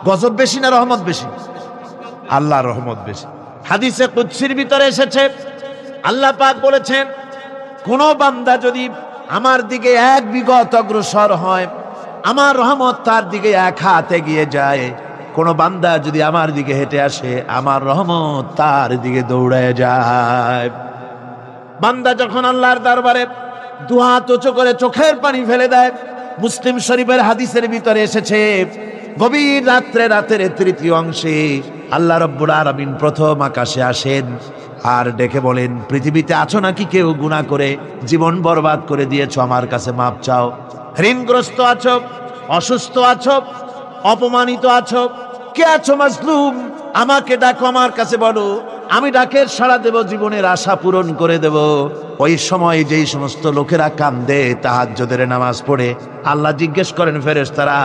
গজব বেশি না রহমত বেশি? আল্লাহর রহমত বেশি। হাদিসে কুদসির ভিতরে এসেছে, আল্লাহ পাক বলেছেন, কোন বান্দা যদি আমার দিকে এক বিগত অগ্রসর হয়, আমার রহমত তার দিকে এক হাত এগিয়ে যায়। কোন বান্দা যদি আমার দিকে হেঁটে আসে, আমার রহমত তার দিকে দৌড়ে যায়। বান্দা যখন আল্লাহর দরবারে দুহাত উঁচু করে চোখের পানি ফেলে দেয়, মুসলিম শরীফের হাদিসের ভিতরে এসেছে, গভীর রাত্রে, রাতের তৃতীয় অংশে আল্লাহ রাব্বুল আলামিন প্রথম আকাশে আসেন আর ডেকে বলেন, পৃথিবীতে আছো নাকি কেউ গুনাহ করে জীবন বরবাদ করে দিয়েছো, আমার কাছে মাপ চাও। ঋণগ্রস্ত আছো, অসুস্থ আছো, অপমানিত আছো, কে আছো মাজলুম, আমাকে ডাকো, আমার কাছে বলো, আমি ডাকের সাড়া দেব, জীবনের আশা পূরণ করে দেব। ওই সময় যেই সমস্ত লোকেরা কান্দে তাহাজ্জুদের নামাজ পড়ে, আল্লাহ জিজ্ঞেস করেন ফেরেশতারা,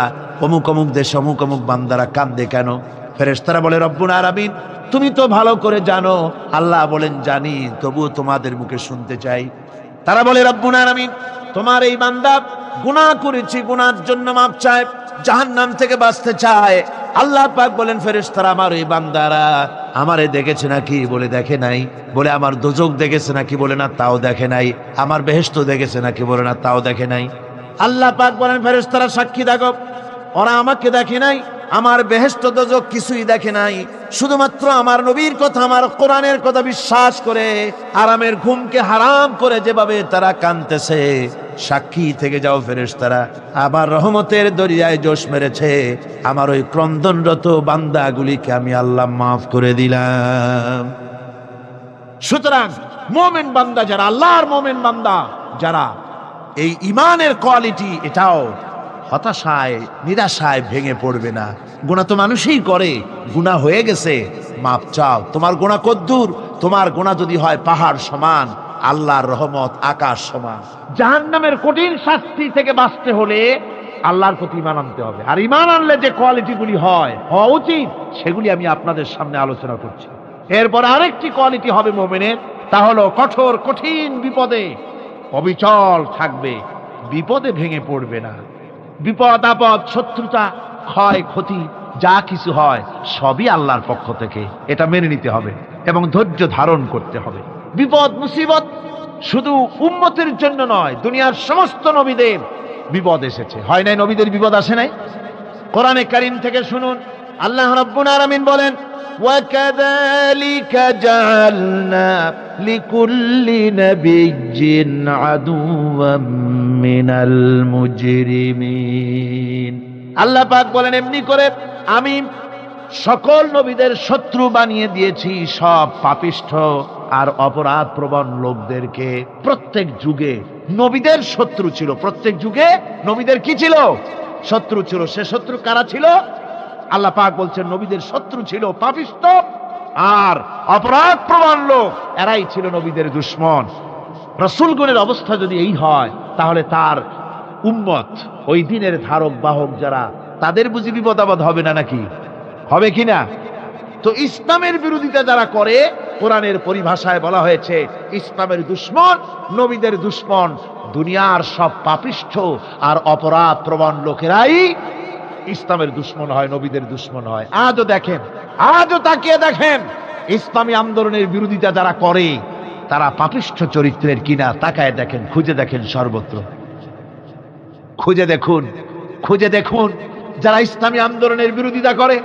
অমুক অমুক দেশে অমুক অমুক বান্দারা কান্দে কেন? ফেরেশতারা বলে, রব্বুল আলামিন তুমি তো ভালো করে জানো। আল্লাহ বলেন, জানি, তবুও তোমাদের মুখে শুনতে চাই। তারা বলে, রব্বুল আলামিন তোমার এই বান্দা গুনাহ করেছি, গুনার জন্য মাপ চায়, জাহান্নাম থেকে বাঁচতে চায়। আল্লাহ পাক বলেন, ফেরেশতারা আমার এই বান্দারা আমারে দেখেছে নাকি? বলে দেখে নাই। বলে আমার দোজখ দেখেছে নাকি? বলে না, তাও দেখে নাই। আমার বেহেশত দেখেছে নাকি? বলে না, তাও দেখে নাই। আল্লাহ পাক বলেন, ফেরেশতারা সাক্ষী থাকো, ওরা আমাকে দেখে নাই, আমার বেহেশত দোজখ কিছুই দেখে নাই, শুধুমাত্র আমার নবীর কথা, আমার কোরআনের কথা বিশ্বাস করে আরামের ঘুমকে হারাম করে যেভাবে তারা কাঁদতেছে, সাক্ষী থেকে যাও ফেরেশতারা, আমার রহমতের দরিয়ায় জোশ মেরেছে, আমার ওই ক্রন্দনরত বান্দাগুলিকে আমি আল্লাহ মাফ করে দিলাম। সুতরাং মুমিন বান্দা যারা, আল্লাহর মুমিন বান্দা যারা, এই ঈমানের কোয়ালিটি, এটাও হতাশায় নিরাশায় ভেঙে পড়বে না। গুনাহ তো মানুষই করে, গুনাহ হয়ে গেছে, মাপ চাও। তোমার গুনাহ কদ্দূর? তোমার গুনাহ যদি হয় পাহাড় সমান, আল্লাহর রহমত আকাশ সমান। জাহান্নামের কঠিন শাস্তি থেকে বাঁচতে হলে আল্লাহর প্রতি ঈমান আনতে হবে। আর ঈমান আনলে যে কোয়ালিটিগুলি হওয়া উচিত, সেগুলি আমি আপনাদের সামনে আলোচনা করছি। এরপর আরেকটি কোয়ালিটি হবে মুমিনের, তা হলো কঠোর কঠিন বিপদে অবিচল থাকবে, বিপদে ভেঙে পড়বে না। বিপদ আপদ, শত্রুতা, ক্ষয় ক্ষতি যা কিছু হয় সবই আল্লাহর পক্ষ থেকে, এটা মেনে নিতে হবে এবং ধৈর্য ধারণ করতে হবে। বিপদ মুসিবত শুধু উম্মতের জন্য নয়, দুনিয়ার সমস্ত নবীদের বিপদ এসেছে। হয় নাই নবীদের বিপদ আসে নাই? কোরআনে কারীম থেকে শুনুন, আল্লাহ রাব্বুল আলামিন বলেন, وَكَذَلِكَ جَعَلْنَا لِكُلِّ نَبِيٍّ عَدُوًّا مِنَ الْمُجْرِمِينَ। আল্লাহ পাক বলেন, এমনি করে আমি সকল নবীদের শত্রু বানিয়ে দিয়েছি সব পাপিষ্ঠ আর অপরাধ প্রবণ লোকদেরকে। প্রত্যেক যুগে নবীদের শত্রু ছিল, প্রত্যেক যুগে নবীদের কি ছিল? শত্রু ছিল। সে শত্রু কারা ছিল? আল্লাহ পাক বলছেন, নবীদের শত্রু ছিল পাপিষ্ঠ আর অপরাধ প্রবণ লোক, এরাই ছিল নবীদের দুশমন। রাসূলগণের অবস্থা যদি এই হয়, তাহলে তার উম্মত, ওই দিনের ধারক বাহক যারা, তাদের বুঝি বিপদ আপদ হবে না নাকি? হবে কিনা? তো ইসলামের বিরোধিতা যারা করে, কোরআনের পরিভাষায় বলা হয়েছে ইসলামের দুশমন, নবীদের দুশমন। দুনিয়ার সব পাপিষ্ঠ আর অপরাধ প্রবণ লোকেরাই ইসলামের দুশমন হয়, নবীদের দুশমন হয়। আজও দেখেন, আজও তাকিয়ে দেখেন, ইসলামী আন্দোলনের বিরোধিতা যারা করে তারা পাপিষ্ঠ চরিত্রের কিনা, তাকায় দেখেন, খুঁজে দেখেন, সর্বত্র খুঁজে দেখুন, খুঁজে দেখুন। যারা ইসলামী আন্দোলনের বিরোধিতা করে,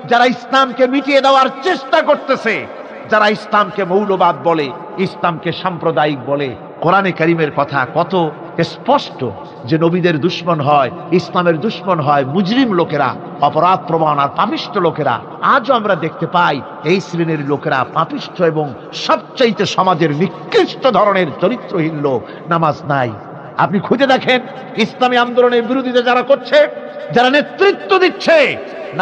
যারা ইসলামকে মিটিয়ে দেওয়ার চেষ্টা করতেছে, যারা ইসলামকে মৌলবাদ বলে, ইসলামকে সাম্প্রদায়িক বলে, কোরআনে কারীমের কথা কত স্পষ্ট যে নবীদের দুশমন হয়, ইসলামের দুশমন হয় মুজরিম লোকেরা, অপরাধ প্রবণ আর পাপিষ্ঠ লোকেরা। আজও আমরা দেখতে পাই এই শ্রেণীর লোকেরা পাপিষ্ঠ এবং সবচাইতে সমাজের নিকৃষ্ট ধরনের চরিত্রহীন লোক। নামাজ নাই। আপনি খুঁজে দেখেন, ইসলামী আন্দোলনের বিরোধিতা যারা করছে, যারা নেতৃত্ব দিচ্ছে,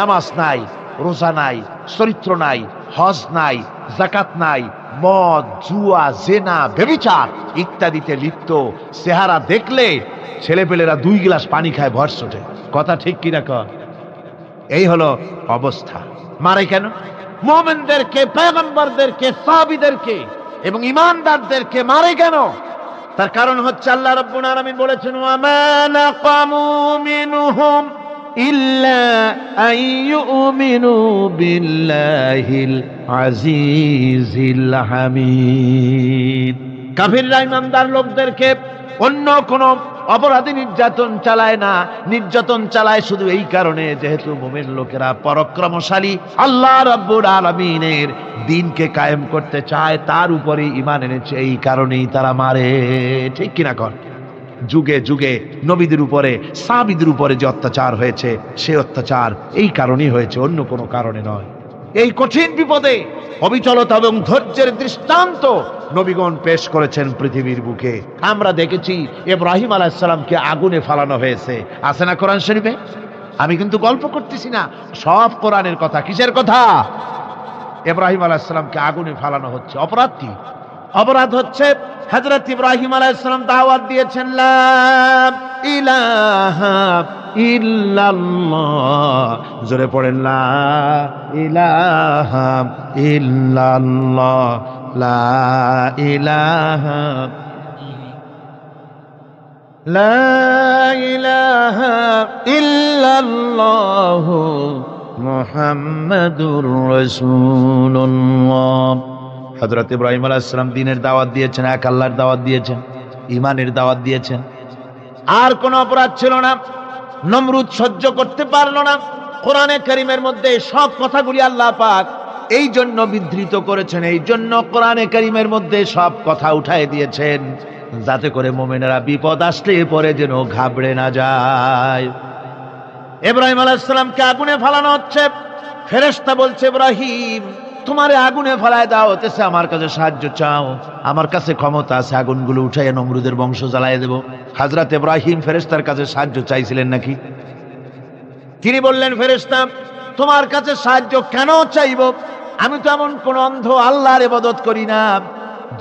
নামাজ নাই, রোজা নাই, চরিত্র নাই, হজ নাই, যাকাত নাই, মদ, জুয়া, জেনা, ব্যভিচার ইত্যাদিতে লিপ্ত। চেহারা দেখলে ছেলেপেলেরা 2 গ্লাস পানি খায়, ভরস ওঠে। কথা ঠিক কিনা কর? এই হলো অবস্থা। মারে কেন? মুমিনদেরকে, পয়গম্বরদেরকে, সাহাবীদেরকে এবং ঈমানদারদেরকে মারে কেন? তার কারণ হচ্ছে আল্লাহ রাব্বুল আলামিন বলেছেন, ওয়ামা নাকামু মিনহুম ইল্লা আইয়ুমিনু বিল্লাহিল আজিজিল হামিদ। কাফিররা ঈমানদার লোকদেরকে অন্য কোন অপরাধী নির্যাতন চালায় না, নির্যাতন চালায় শুধু এই কারণে যেহেতু মুমিন লোকেরা পরাক্রমশালী, আল্লাহ রাব্বুল আলামিনের দ্বীনকে কায়েম করতে চায়, তার উপরে ঈমান এনেছে, এই কারণেই তারা মারে। ঠিক কিনা কর? যুগে যুগে নবীদের উপরে, সাহাবীদের উপরে যে অত্যাচার হয়েছে, সে অত্যাচার এই কারণেই হয়েছে, অন্য কোনো কারণে নয়। এই কঠিন বিপদে অবিচলতা এবং ধৈর্যের দৃষ্টান্ত নবীগণ পেশ করেছেন পৃথিবীর বুকে। আমরা দেখেছি ইব্রাহিম আলাইহিস সালামকে আগুনে ফালানো হয়েছে, আছে না কোরআন শরীফে? আমি কিন্তু গল্প করতেছি না, সব কোরআনের কথা। কিসের কথা? ইব্রাহিম আলাইহিস সালামকে আগুনে ফালানো হচ্ছে। অপরাধ কি? অপরাধ হচ্ছে হযরত ইব্রাহিম আলাইহিস সালাম দাওয়াত দিয়েছেন লা ইলাহা ইল্লাল্লাহ। জোরে পড়েন লা ইলাহা ইল্লাল্লাহ, লা ইলাহা লা ইলাহা ইল্লাল্লাহ মুহাম্মাদুর রাসূলুল্লাহ। হযরত ইব্রাহিম আলাইহিস সালাম দ্বীনের দাওয়াত দিয়েছেন, এক আল্লাহর দাওয়াত দিয়েছেন, ঈমানের দাওয়াত দিয়েছেন। আর কোন অপরাধ ছিল না। নমরুদ সহ্য করতে পারল না। কোরআনে কারীমের মধ্যে সব কথাগুলি আল্লাহ পাক এই জন্য বিধৃত করেছেন, এই জন্য কোরআনে কারীমের মধ্যে সব কথা উঠায় দিয়েছেন, যাতে করে মুমিনেরা বিপদ আসলে পরে যেন ঘাবড়ে না যায়। ইব্রাহিম আলাইহিস সালামকে আগুনে ফালানো হচ্ছে। ফেরেশতা বলছে, ইব্রাহিম তোমারে আগুনে ফালায় দেওয়া হতেছে, আমার কাছে সাহায্য চাও, আমার কাছে ক্ষমতা আছে, আগুনগুলো উঠাইয়া নমরুদের বংশ জ্বালায় দেব। হযরত ইব্রাহিম ফেরেশতার কাছে সাহায্য চাইছিলেন নাকি? তিনি বললেন, ফেরেশতা তোমার কাছে সাহায্য কেন চাইব? আমি তো এমন কোন অন্ধ আল্লাহর ইবাদত করি না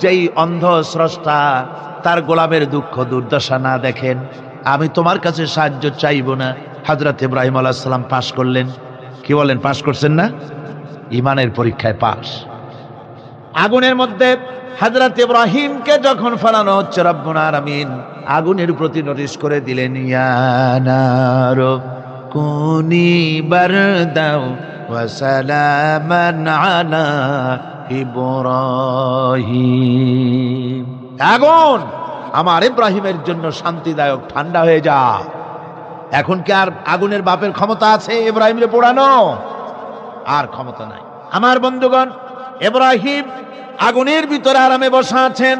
যেই অন্ধ স্রষ্টা তার গোলামের দুঃখ দুর্দশা না দেখেন। আমি তোমার কাছে সাহায্য চাইব না। হযরত ইব্রাহিম আলাইহিস সালাম পাশ করলেন। কি বলেন, পাশ করছেন না? ঈমানের পরীক্ষায় পাশ। আগুনের মধ্যে হযরত ইব্রাহিমকে যখন ফেলানো হচ্ছে, রব্বুল আলামিন আগুনের প্রতি নোটিশ করে দিলেন, ইয়া নারু কুনি বারদাও ওয়া সালামান আলা ইব্রাহিম। আগুন আমার ইব্রাহিমের জন্য শান্তিদায়ক, ঠান্ডা হয়ে যা। এখন কি আর আগুনের বাপের ক্ষমতা আছে ইব্রাহিমকে পোড়ানো? আর ক্ষমতা নাই। আমার বন্ধুগণ, ইব্রাহিম আগুনের ভিতরে আরামে বসা আছেন,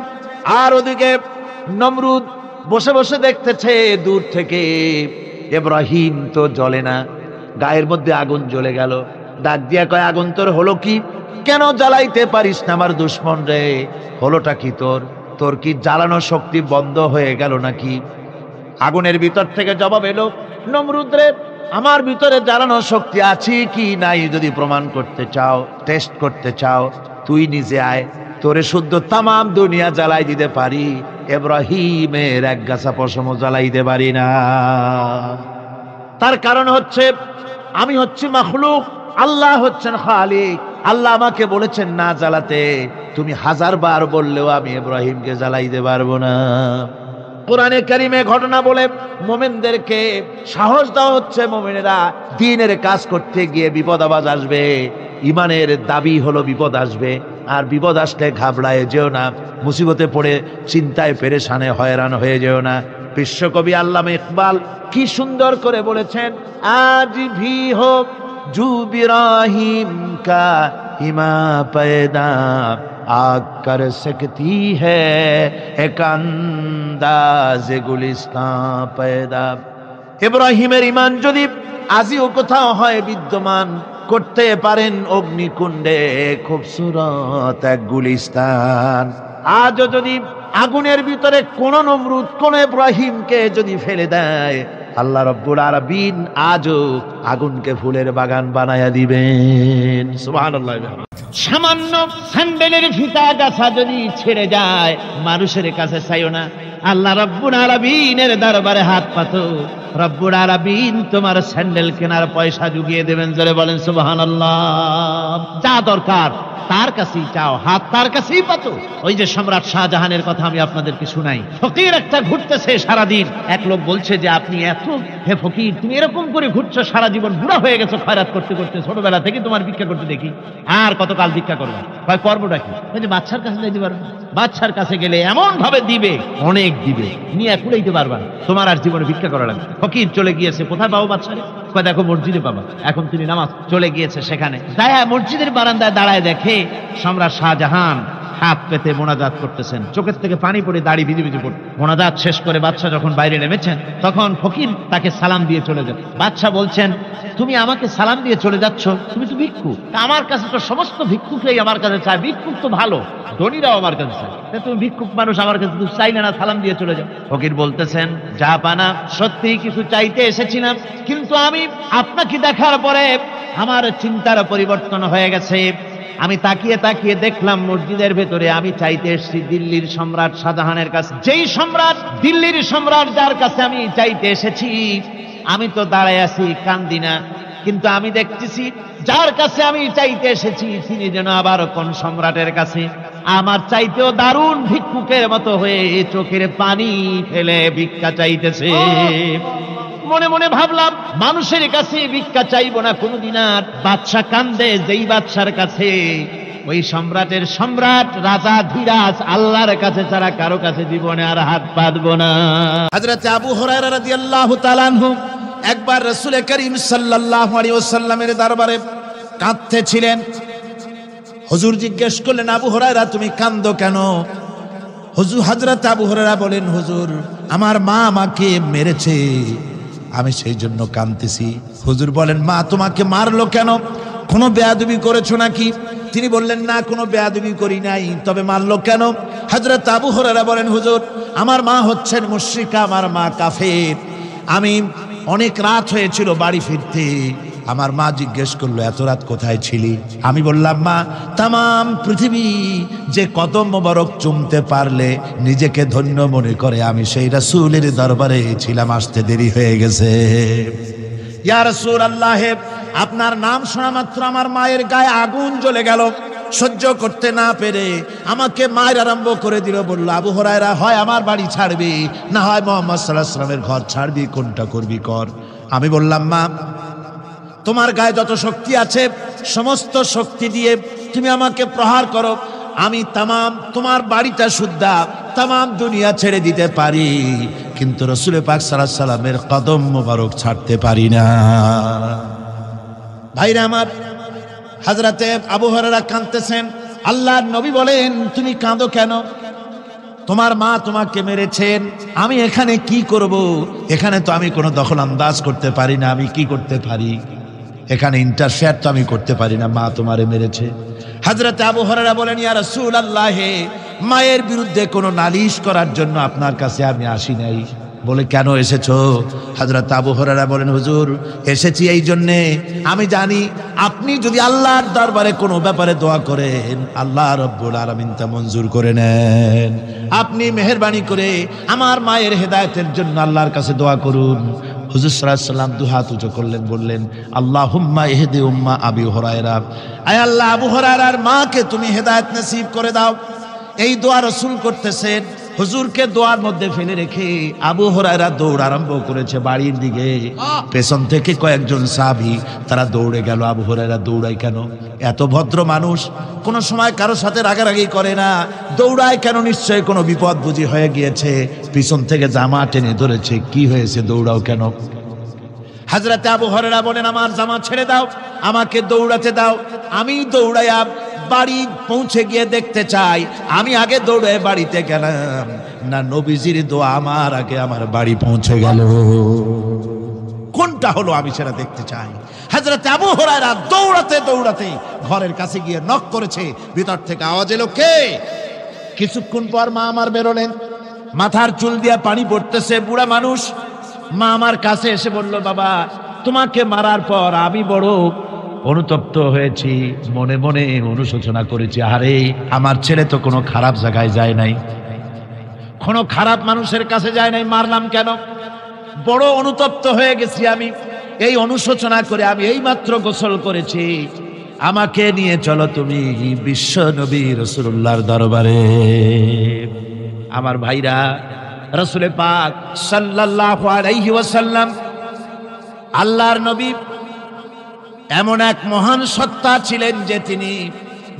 আর ওদিকে নমরুদ বসে বসে দেখতেছে দূর থেকে। ইব্রাহিম তো জ্বলে না, গায়ের মধ্যে আগুন জ্বলে গেল। ডাক দিয়া কয়, আগুন তোর হলো কি? কেন জ্বালাইতে পারিস না আমার দুশ্মন রে? হলোটা কি তোর? তোর কি জ্বালানো শক্তি বন্ধ হয়ে গেল নাকি? আগুনের ভিতর থেকে জবাব এলো, নমরুদ রে, আমার ভিতরে জ্বালানো শক্তি আছে কি নাই যদি প্রমাণ করতে চাও, টেস্ট করতে চাও, তুই নিজে আয়, তোরে শুদ্ধ তামাম দুনিয়া জ্বালাই দিতে পারি, ইব্রাহিমের এক গাছা পশমও জ্বালাইতে পারি না। তার কারণ হচ্ছে আমি হচ্ছি মাখলুক, আল্লাহ হচ্ছেন খালিক। আল্লাহ আমাকে বলেছেন না জ্বালাতে, তুমি 1000 বার বললেও আমি ইব্রাহিমকে জ্বালাইতে পারবো না। কোরআনে কারিমে ঘটনা বলে মোমেনদেরকে সাহস দেওয়া হচ্ছে, মোমেনেরা দ্বীনের কাজ করতে গিয়ে বিপদ আবাজ আসবে, ইমানের দাবি হলো বিপদ আসবে, আর বিপদ আসলে ঘাবড়ায় যেও না, মুসিবতে পড়ে চিন্তায় পেরেশানে হয়রান হয়ে যেও না। বিশ্বকবি আল্লামা ইকবাল কি সুন্দর করে বলেছেন, আজ ভি হোক জু ইব্রাহিম কা হিমা পয়দা आग कर सकती है एक अंदाज गुलिस्तां पैदा। ইব্রাহিমের ঈমান যদি আজিও কোথাও হয় বিদ্যমান, করতে পারেন অগ্নিকুণ্ডে খুবসুরত এক গুলিস্তান। আজও যদি আগুনের ভিতরে কোন নমরুদ কোন ইব্রাহিমকে যদি ফেলে দেয়, আল্লাহ রাব্বুল আলামিন আজও আগুনকে ফুলের বাগান বানায়া দিবেন। সুবহানাল্লাহ। সামান্য স্যান্ডেলের ফিতা গাছা যদি ছেড়ে যায়, মানুষের কাছে চাইও না, আল্লাহ রাব্বুল আলামিনের দরবারে হাত পাতো, রব্বুল আলামিন তোমার স্যান্ডেল কেনার পয়সা জুগিয়ে দেবেন। জোরে বলেন সুবহানাল্লাহ। যা দরকার তার কাছেই চাও, হাত তার কাছেই পাতো। ওই যে সম্রাট শাহজাহানের কথা আমি আপনাদেরকে শুনাই, ফকির একটা ঘুরতেছে সারাদিন। এক লোক বলছে যে আপনি এত, হে ফকির তুমি এরকম করে ঘুরছো সারা জীবন, বুড়া হয়ে গেছো খয়রাত করতে করতে, ছোটবেলা থেকে তোমার ভিক্ষা করতে দেখি, আর কতকাল ভিক্ষা করবে? ভাই করবোটা কি? যে বাচ্চার কাছে যাইতে পারবে, বাচ্চার কাছে গেলে এমন ভাবে দিবে, অনেক দিবে, নিয়ে কুড়াইতে পারবা, তোমার আর জীবনে ভিক্ষা করা লাগবে। ফকির চলে গিয়েছে, কোথায় পাবো বাচ্চারে? দেখো মসজিদে পাবা। এখন তিনি নামাজ চলে গিয়েছে সেখানে, মসজিদের বারান্দায় দাঁড়ায় দেখে সম্রাট শাহজাহান হাত পেতে মোনাজাত করতেছেন, চোখের থেকে পানি পড়ে দাড়ি ভিজে ভিজে পড়ে। মোনাজাত শেষ করে বাদশা যখন বাইরে নেমেছেন, তখন ফকির তাকে সালাম দিয়ে চলে যান। বাদশা বলছেন, তুমি আমাকে সালাম দিয়ে চলে যাচ্ছ, তুমি তো ভিক্ষুক। আমার কাছে তো সমস্ত ভিক্ষুকই আমার কাছে চায়, ভিক্ষুক তো ভালো, ধনীরাও আমার কাছে চায়, তুমি ভিক্ষুক মানুষ আমার কাছে তুমি চাইলে না, সালাম দিয়ে চলে যাও। ফকির বলতেছেন, যা পানা সত্যি কিছু চাইতে এসেছিলাম, কিন্তু আমি আপনাকে দেখার পরে আমার চিন্তার পরিবর্তন হয়ে গেছে। আমি তাকিয়ে তাকিয়ে দেখলাম মসজিদের ভেতরে আমি চাইতে এসেছি দিল্লির সম্রাট শাহজাহানের কাছে। যেই সম্রাট, দিল্লির সম্রাট যার কাছে আমি চাইতে এসেছি, আমি তো দাঁড়ায় আছি, কান্দি না, কিন্তু আমি দেখতেছি যার কাছে আমি চাইতে এসেছি তিনি যেন আবার কোন সম্রাটের কাছে আমার চাইতেও দারুণ ভিক্ষুকের মতো হয়ে চোখের পানি ফেলে ভিক্ষা চাইতেছে। মনে মনে ভাবলাম, মানুষের কাছে ভিক্ষা চাইবো না কোনদিন আর। বাদশা কান্দে, যেই বাদশার কাছে, ওই সম্রাটের সম্রাট রাজা ধীরাজ আল্লাহর কাছে ছাড়া কারো কাছে জীবনে আর হাত পাতবো না। হযরত আবু হুরায়রা রাদিয়াল্লাহু তাআলা আনহু একবার রাসূল করিম সাল্লাল্লাহু আলাইহি ওয়াসাল্লামের দরবারে কাঁদতেছিলেন। হুজুর জিজ্ঞেস করলেন, আবু হুরায়রা তুমি কাঁদো কেন? হযরত আবু হুরায়রা বলেন, হুজুর আমার মা আমাকে মেরেছে, আমি সেই জন্য কাঁদতেছি। হুজুর বলেন, মা তোমাকে মারলো কেন? কোনো বেয়াদবি করেছো নাকি? তিনি বললেন, না কোনো বেয়াদবি করি নাই, তবে মারলো কেন? হযরত আবু হুরায়রা বলেন, হুজুর আমার মা হচ্ছেন মুশরিকা, আমার মা কাফের। আমি অনেক রাত হয়েছিল বাড়ি ফিরতে, আমার মা জিজ্ঞেস করলো এত রাত কোথায় ছিলি? আমি বললাম, মা তাম পৃথিবী যে কদম মোবারক চুমতে পারলে নিজেকে ধন্য মনে করে, আমি সেই রাসূলের দরবারে ছিলাম, আসতে দেরি হয়ে গেছে। ইয়া রাসূলুল্লাহ, আপনার নাম শোনা মাত্র আমার মায়ের গায়ে আগুন জ্বলে গেল। সহ্য করতে না পেরে আমাকে মায়ের আরম্ভ করে দিল। বলল, আবু হুরায়রা হয় আমার বাড়ি ছাড়বি, না হয় মুহাম্মদ সাল্লাল্লাহু আলাইহি ওয়াসাল্লামের ঘর ছাড়বি, কোনটা করবি কর। আমি বললাম, মা তোমার গায়ে যত শক্তি আছে সমস্ত শক্তি দিয়ে তুমি আমাকে প্রহার করো, আমি তামাম তোমার বাড়িটা শুদ্ধা তামাম দুনিয়া ছেড়ে দিতে পারি, কিন্তু রাসূল পাক সাল্লাল্লাহু আলাইহি ওয়াসাল্লামের কদম মোবারক ছাড়তে পারি না। ভাইরা আমার, হযরতে আবু হুরায়রা কাঁদতেছেন। আল্লাহর নবী বলেন, তুমি কাঁদো কেন? তোমার মা তোমাকে মেরেছেন, আমি এখানে কি করব? এখানে তো আমি কোনো দখল আন্দাজ করতে পারি না, আমি কি করতে পারি? এখানে ইন্টারফেয়ার তো আমি করতে পারি না, মা তোমারে মেরেছে। হযরত আবু হুরায়রা বলেন, ইয়া রাসূলুল্লাহ, মায়ের বিরুদ্ধে কোনো নালিশ করার জন্য আপনার কাছে আমি আসি নাই। বলে, কেন এসেছো? হযরত আবু হুরায়রা বলেন, হুজুর এসেছি এই জন্যে, আমি জানি আপনি যদি আল্লাহর দরবারে কোনো ব্যাপারে দোয়া করেন, আল্লাহ রাব্বুল আলামিন তা মঞ্জুর করে নেন। আপনি মেহেরবানি করে আমার মায়ের হেদায়েতের জন্য আল্লাহর কাছে দোয়া করুন। হুজুর সাল্লাল্লাহু আলাইহি ওয়াসাল্লাম দুহাত উঁচু করলেন, বললেন, আল্লাহুম্মা ইহদি উম্মা আবি হুরায়রা, আয় আল্লাহ আবু হুরায়রার মাকে তুমি হেদায়েত নসিব করে দাও। এই দোয়া রাসূল করতেছেন। হুজুরকে দোয়ার মধ্যে ফেলে রেখে আবু হুরায়রা দৌড় আরম্ভ করেছে বাড়ির দিকে। পেছন থেকে কয়েকজন সাহাবী তারা দৌড়ে গেল। আবু হুরায়রা দৌড়ায় কেন? এত ভদ্র মানুষ, কোনো সময় কারোর সাথে রাগারাগি করে না, দৌড়ায় কেন? নিশ্চয়ই কোনো বিপদ বুঝি হয়ে গিয়েছে, পিছন থেকে জামা টেনে ধরেছে, কি হয়েছে, দৌড়াও কেন? হযরত আবু হুরায়রা বলেন, আমার জামা ছেড়ে দাও, আমাকে দৌড়াতে দাও, আমি দৌড়াইয়া বাড়ি পৌঁছে গিয়ে দেখতে চাই আমি আগে দৌড়ে বাড়িতে গেলাম না নবীজির দোয়া আমার আগে আমার বাড়ি পৌঁছে গেল, কোনটা হলো আমি সেটা দেখতে চাই। হযরত আবু হুরায়রা দৌড়াতে দৌড়াতে ঘরের কাছে গিয়ে নক করেছে। ভিতর থেকে আওয়াজ এলো, কে? কিছুক্ষণ পর মা আমার বেরোলেন, মাথার চুল দিয়ে পানি পড়তেছে, বুড়া মানুষ। মা আমার কাছে এসে বলল, বাবা তোমাকে মারার পর আমি বড় অনুতপ্ত হয়েছি, মনে মনে অনুশোচনা করেছি, আরে আমার ছেলে তো কোনো খারাপ জায়গায় যায় নাই, কোনো খারাপ মানুষের কাছে যায় নাই, মারলাম কেন? বড় অনুতপ্ত হয়ে গেছি আমি, এই অনুশোচনা করে আমি এইমাত্র গোসল করেছি, আমাকে নিয়ে চলো তুমি বিশ্ব নবী রাসূলুল্লাহর দরবারে। আমার ভাইরা, রাসূল পাক সাল্লাল্লাহু আলাইহি ওয়াসাল্লাম আল্লাহর নবী এমন এক মহান সত্তা ছিলেন যে তিনি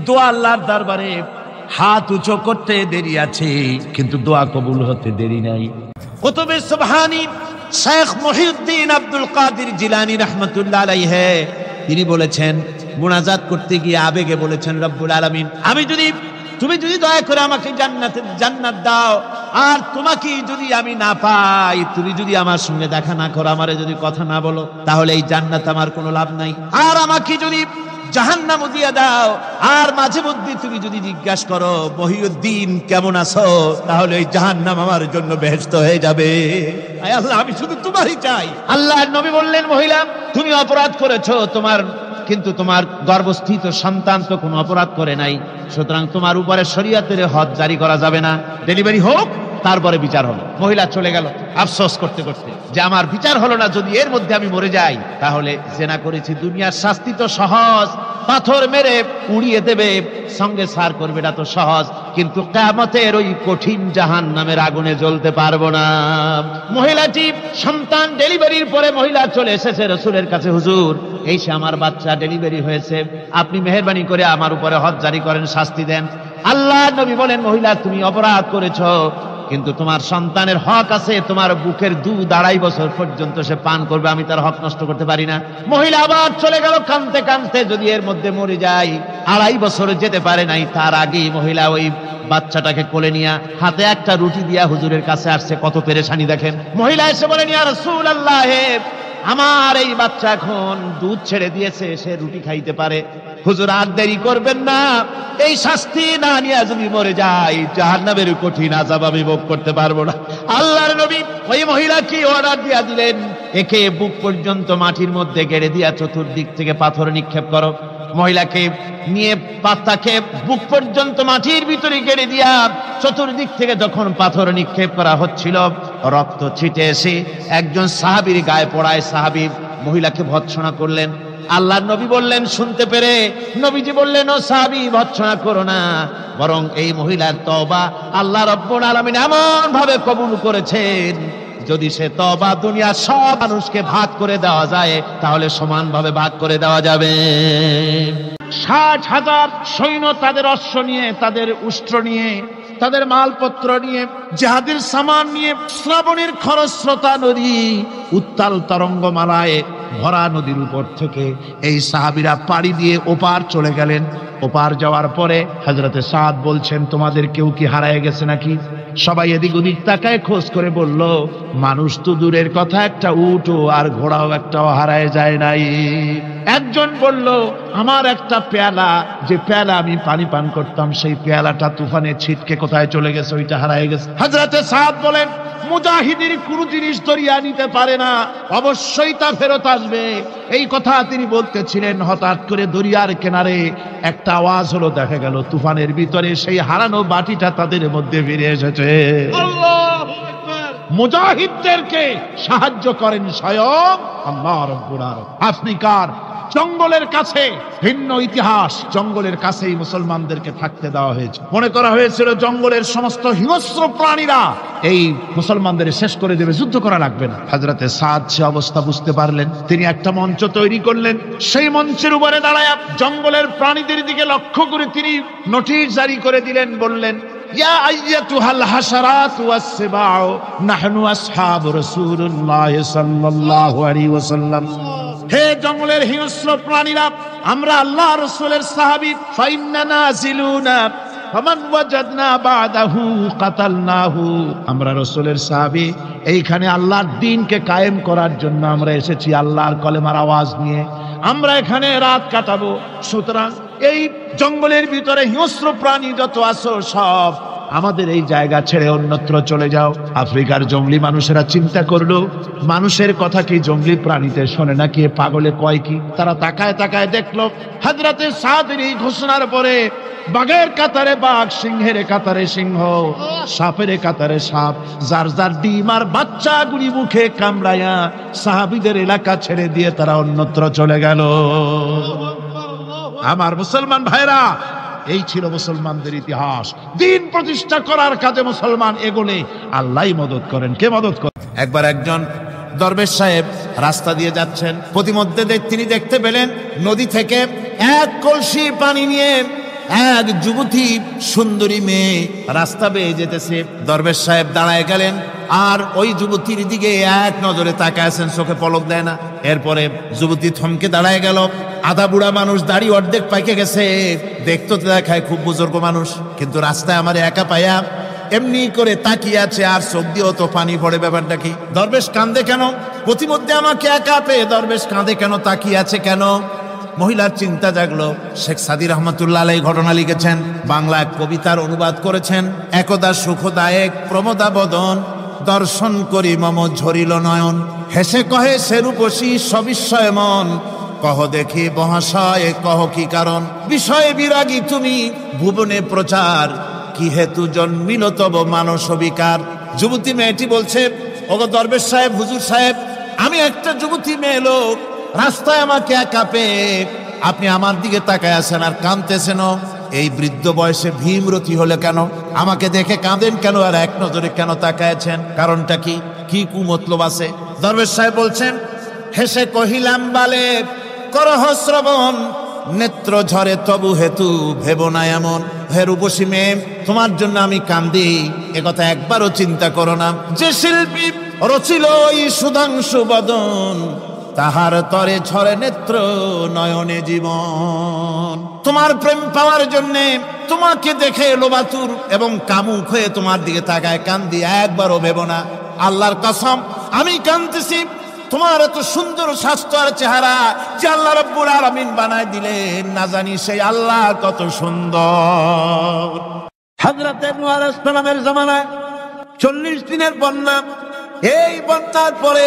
দোয়া আল্লাহর দরবারে হাত উঁচু করতে দেরি আছে, কিন্তু দোয়া কবুল হতে দেরি নাই। কুতুবে সুবহানী শেখ মুহিউদ্দিন আব্দুল কাদের জিলানী রাহমাতুল্লাহ আলাইহি তিনি বলেছেন, মুনাজাত করতে গিয়ে আবেগে বলেছেন, রব্বুল আলামিন আমি যদি তুমি যদি দয়া করে আমাকে জান্নাত দাও, আর তোমাকে যদি আমি না পাই, তুমি যদি আমার সঙ্গে দেখা না করো, আমারে যদি কথা না বলো, তাহলে এই জান্নাত আমার কোনো লাভ নাই। আর আমাকে যদি জাহান্নাম দিয়া দাও, আর মাঝে মধ্যে তুমি যদি জিজ্ঞাসা করো মহিউদ্দিন কেমন আছো, তাহলে এই জাহান্নাম আমার জন্য বেহেশত হয়ে যাবে। আয় আল্লাহ, আমি শুধু তোমারই চাই। আল্লাহর নবী বললেন, মহিলা তুমি অপরাধ করেছো, কিন্তু তোমার গর্ভস্থিত সন্তান তো কোনো অপরাধ করে নাই, সুতরাং তোমার উপরে শরীয়তের হদ জারি করা যাবে না, ডেলিভারি হোক, তারপরে বিচার হলো। মহিলা চলে গেল আফসোস করতে করতে যে আমার বিচার হলো না, যদি এর মধ্যে আমি মরে যাই তাহলে জেনা করেছি, দুনিয়ার শাস্তি তো সহজ, পাথর মেরে উড়িয়ে দেবে, সঙ্গে সার করবে, এটা তো সহজ, কিন্তু কিয়ামতের ওই কঠিন জাহান্নামের আগুনে জ্বলতে পারবো না। মহিলাটি সন্তান ডেলিভারির পরে মহিলা চলে এসেছে রাসূলের কাছে, হুজুর এই সে আমার বাচ্চা ডেলিভারি হয়েছে, আপনি মেহেরবানি করে আমার উপরে হদ জারি করেন, শাস্তি দেন। আল্লাহর নবী বলেন, মহিলা তুমি অপরাধ করেছো, কিন্তু তোমার সন্তানের হক আছে, তোমার বুকের দুধ 2.5 বছর পর্যন্ত সে পান করবে, আমি তার হক নষ্ট করতে পারি না। মহিলা আবার চলে গেল কাঁদতে কাঁদতে, যদি এর মধ্যে মরে যায়, 2.5 বছর যেতে পারে নাই, তার আগেই মহিলা ওই বাচ্চাটাকে কোলে নিয়ে হাতে একটা রুটি দিয়া হুজুরের কাছে আসছে। কত পেরেশানি দেখেন। মহিলা এসে বলেন, ইয়া রাসূলুল্লাহ, আমার এই বাচ্চা এখন দুধ ছেড়ে দিয়েছে, সে রুটি খাইতে পারে, হুজুর আর দেরি করবেন না, এই শাস্তি না নিয়ে যদি মরে যাই, জাহান্নামের কঠিন আযাব আমি ভোগ করতে পারবো না। আল্লাহর নবী ওই মহিলাকে অর্ডার দিয়া দিলেন, একে বুক পর্যন্ত মাটির মধ্যে গেড়ে দিয়া চতুর্দিক থেকে পাথর নিক্ষেপ করো। মহিলাকে নিয়ে পাতাকে বুক পর্যন্ত মাটির ভিতরে গেড়ে দিয়া চতুর্দিক থেকে যখন পাথর নিক্ষেপ করা হচ্ছিল, রক্ত ছিটে এসে একজন সাহাবীর গায়ে পড়ায়, সাহাবী মহিলাকে ভৎসনা করলেন। আল্লাহর নবী বললেন, শুনতে পেরে নবীজি বললেন, ও সাহাবী ভৎসনা করো না, বরং এই মহিলার তওবা আল্লাহ রাব্বুল আলামিন এমন ভাবে কবুল করেছেন, যদি সে তওবা দুনিয়ার সব মানুষকে ভাগ করে দেওয়া যায়, তাহলে সমানভাবে ভাগ করে দেওয়া যাবে। 60,000 সৈন্য তাদের অশ্ব নিয়ে, তাদের উষ্ট্র নিয়ে, তাদের মালপত্র নিয়ে, জাহাজের সামান নিয়ে শ্রাবণের খরস্রোতা নদী, উত্তাল তরঙ্গমালায় ভরা নদীর উপর থেকে এই সাহাবীরা পাড়ি দিয়ে ওপার চলে গেলেন। ওপার যাওয়ার পরে হযরতে সাদ বলছেন, তোমাদের কেউ কি হারায় গেছে নাকি? সবাই এদিক ওদিক তাকায় খোঁজ করে বলল, মানুষ তো দূরের কথা, একটা উট আর ঘোড়াও একটাও হারায় যায় নাই। একজন বলল, আমার একটা পেয়ালা, যে পেয়ালা আমি পানি পান করতাম, সেই পেয়ালাটা তুফানে ছিটকে কোথায় চলে গেছে, ওইটা হারায় গেছে। হযরতে সাদ বলেন, মুজাহিদের কোন জিনিস দরিয়া নিতে পারে না, অবশ্যই তা ফেরত আসবে। এই কথা তিনি বলতেছিলেন, হঠাৎ করে দরিয়ার কিনারে একটা আওয়াজ হলো, দেখা গেল তুফানের ভিতরে সেই হারানো বাটিটা তাদের মধ্যে ফিরে এসেছে। আল্লাহু আকবার। মুজাহিদদেরকে সাহায্য করেন স্বয়ং আল্লাহ রাব্বুল আলামিন। আফ্রিকার জঙ্গলের কাছে ভিন্ন ইতিহাস, জঙ্গলের কাছেই মুসলমানদেরকে থাকতে দেওয়া হয়েছে। মনে করা হয়েছিল জঙ্গলের সমস্ত হিংস্র প্রাণীরা এই মুসলমানদের শেষ করে দেবে, যুদ্ধ করা লাগবে না। হযরতে সাদ সে অবস্থা বুঝতে পারলেন, তিনি একটা মঞ্চ তৈরি করলেন। সেই মঞ্চের উপরে দাঁড়ায় জঙ্গলের প্রাণীদের দিকে লক্ষ্য করে তিনি নোটিশ জারি করে দিলেন, বললেন, ইয়া আইয়াতুহাল হাশারাত ওয়াস সিবাউ নাহনু আসহাবু রাসূলুল্লাহ সাল্লাল্লাহু আলাইহি ওয়াসাল্লাম। হে জঙ্গলের হিংস্র প্রাণীরা, আমরা আল্লাহ রাসূলের সাহাবী, ফাইন্না নাজিলুনা ফামান ওয়াজাদনা বাদাহু কাতালনাহু। আমরা রাসূলের সাহাবী, এইখানে আল্লাহর দ্বীনকে কায়েম করার জন্য আমরা এসেছি, আল্লাহর কলেমার আওয়াজ নিয়ে আমরা এখানে রাত কাটাবো। সুতরাং এই জঙ্গলের ভিতরে হিংস্র প্রাণী যত আছো, সব আমাদের এই জায়গা ছেড়ে অন্যত্র চলে যাও। আফ্রিকার জঙ্গলি মানুষেরা চিন্তা করলো, মানুষের কথা কি জঙ্গলি প্রাণীতে শোনে নাকি, পাগলে কয় কি? তারা তাকায় তাকায় দেখলো, হযরতে সাদের এই ঘোষণার পরে বাঘের কাতারে বাঘ, সিংহের কাতারে সিংহ, সাপের কাতারে সাপ, যার যার ডিম আর বাচ্চাগুলি মুখে কামড়ায়া সাহাবীদের এলাকা ছেড়ে দিয়ে তারা অন্যত্র চলে গেল। আমার মুসলমান ভাইরা, এই ছিল মুসলমানদের ইতিহাস। দ্বীন প্রতিষ্ঠা করার কাজে মুসলমান এগোলে আল্লাহই মদত করেন। কে মদত করেন? একবার একজন দরবেশ সাহেব রাস্তা দিয়ে যাচ্ছেন, প্রতিমধ্যে তিনি দেখতে পেলেন নদী থেকে এক কলসি পানি নিয়ে এক যুবতী সুন্দরী মেয়ে রাস্তা বেয়ে যেতেছে। দরবেশ সাহেব দাঁড়ায় গেলেন আর ওই যুবতীর দিকে এক নজরে তাকায় আছেন, চোখে পলক দেয় না। এরপরে যুবতী থমকে দাঁড়ায় গেল। আধা বুড়া মানুষ, দাড়ি অর্ধেক পাইকে গেছে, দেখতে তো দেখায় খুব বুজুর্গ মানুষ, কিন্তু রাস্তায় আমার একা পাইয়া এমনি করে তাকিয়ে আছে, আর চোখ দিয়েও তো পানি পড়ে। ব্যাপারটা কি? দরবেশ কান্দে কেন? প্রতিমধ্যে আমাকে একা পেয়ে দরবেশ কাঁদে কেন, তাকিয়ে আছে কেন? মহিলার চিন্তা জাগলো। শেখ সাদি রহমতুল্লাহ আলাইহি ঘটনা লিখেছেন, বাংলা এক কবিতার অনুবাদ করেছেন। একদা সুখদায়ক প্রমোদা বদন, দর্শন করি মম ঝরিল নয়ন। হেসে কহে সে রূপসী সবিস্ময় মন, কহ দেখি মহাশয় কহ কি কারণ। বিষয়ে বিরাগী তুমি ভুবনে প্রচার, কি হেতু জন্মিল তব মানস বিকার। যুবতী মেয়েটি বলছে, ওগো দরবেশ সাহেব, হুজুর সাহেব, আমি একটা যুবতী মেয়ে লোক, রাস্তায় আমাকে একা পেয়ে আপনি আমার দিকে তাকায় আছেন আর কাঁদতেছেন। এই বৃদ্ধ বয়সে ভীমরতি হলে কেন? আমাকে দেখে কাঁদেন কেন? আর এক নজরে কেন তাকায়াছেন? কারণটা কি? কি কুমতলব আছে? দরবেশ সাহেব বলছেন, হেসে কহিলাম বালে করহ শ্রবণ, নেত্র ঝরে তবু হেতু ভেব না এমন। হে রূপসী মেয়ে, তোমার জন্য আমি কান্দি, একথা একবারও চিন্তা করো না। যে শিল্পী রচিল ওই সুধাংশু বদন, তাহার তরে ঝরে নেত্র নয়নে জীবন। তোমার প্রেম পাওয়ার জন্য তোমাকে দেখে লোবাতুর এবং কামুক হয়ে তোমার দিকে তাকায় কান্দি, একবারও ভেব না। আল্লাহর কসম, আমি কাঁদতেছি তোমার এত সুন্দর স্বাস্থ্য আর চেহারা যে আল্লাহ রাব্বুল আলামিন বানায় দিলেন, না জানি সেই আল্লাহ কত সুন্দর। হযরতে নূহ আলাইহিস সালামের জামানায় 40 দিনের বন্যা। এই বন্যার পরে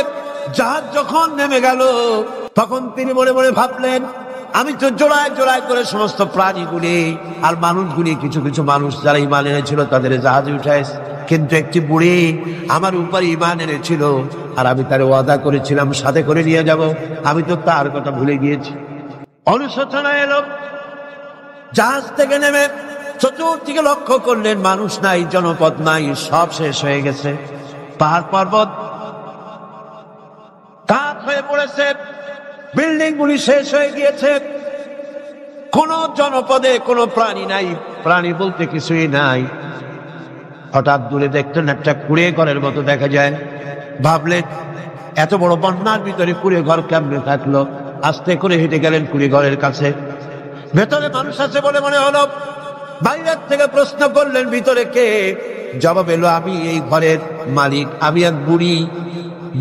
জাহাজ যখন নেমে গেল, তখন তিনি মনে মনে ভাবলেন, আমি তো জোড়ায় জোড়ায় করে সমস্ত প্রাণীগুলি আর মানুষগুলি, কিছু কিছু মানুষ যারা ঈমান এনেছিল তাদের জাহাজে উঠাইছে, কিন্তু একটি বুড়ি আমার উপর ঈমান এনেছিল আর আমি তার ওয়াদা করেছিলাম সাথে করে নিয়ে যাব, আমি তো তার কথা ভুলে গিয়েছি। অনুশোচনা এলো। জাহাজ থেকে নেমে চতুর্দিকে লক্ষ্য করলেন, মানুষ নাই, জনপদ নাই, সব শেষ হয়ে গেছে। পাহাড় পর্বত কাঠ হয়ে পড়েছে, বিল্ডিং গুলি শেষ হয়ে গিয়েছে, কোন জনপদে কোনো প্রাণী নাই, প্রাণী বলতে কিছুই নাই। হঠাৎ দূরে দেখতেন একটা কুড়ে ঘরের মতো দেখা যায়। ভাবলেন, এত বড় বন্যার ভিতরে কুড়ে ঘর কেমনে থাকলো? আস্তে করে হেঁটে গেলেন কুড়ে ঘরের কাছে। ভেতরে মানুষ আছে বলে মনে হলো। বাইরের থেকে প্রশ্ন করলেন, ভিতরে কে? জবাব এলো, আমি এই ঘরের মালিক, আমি এক বুড়ি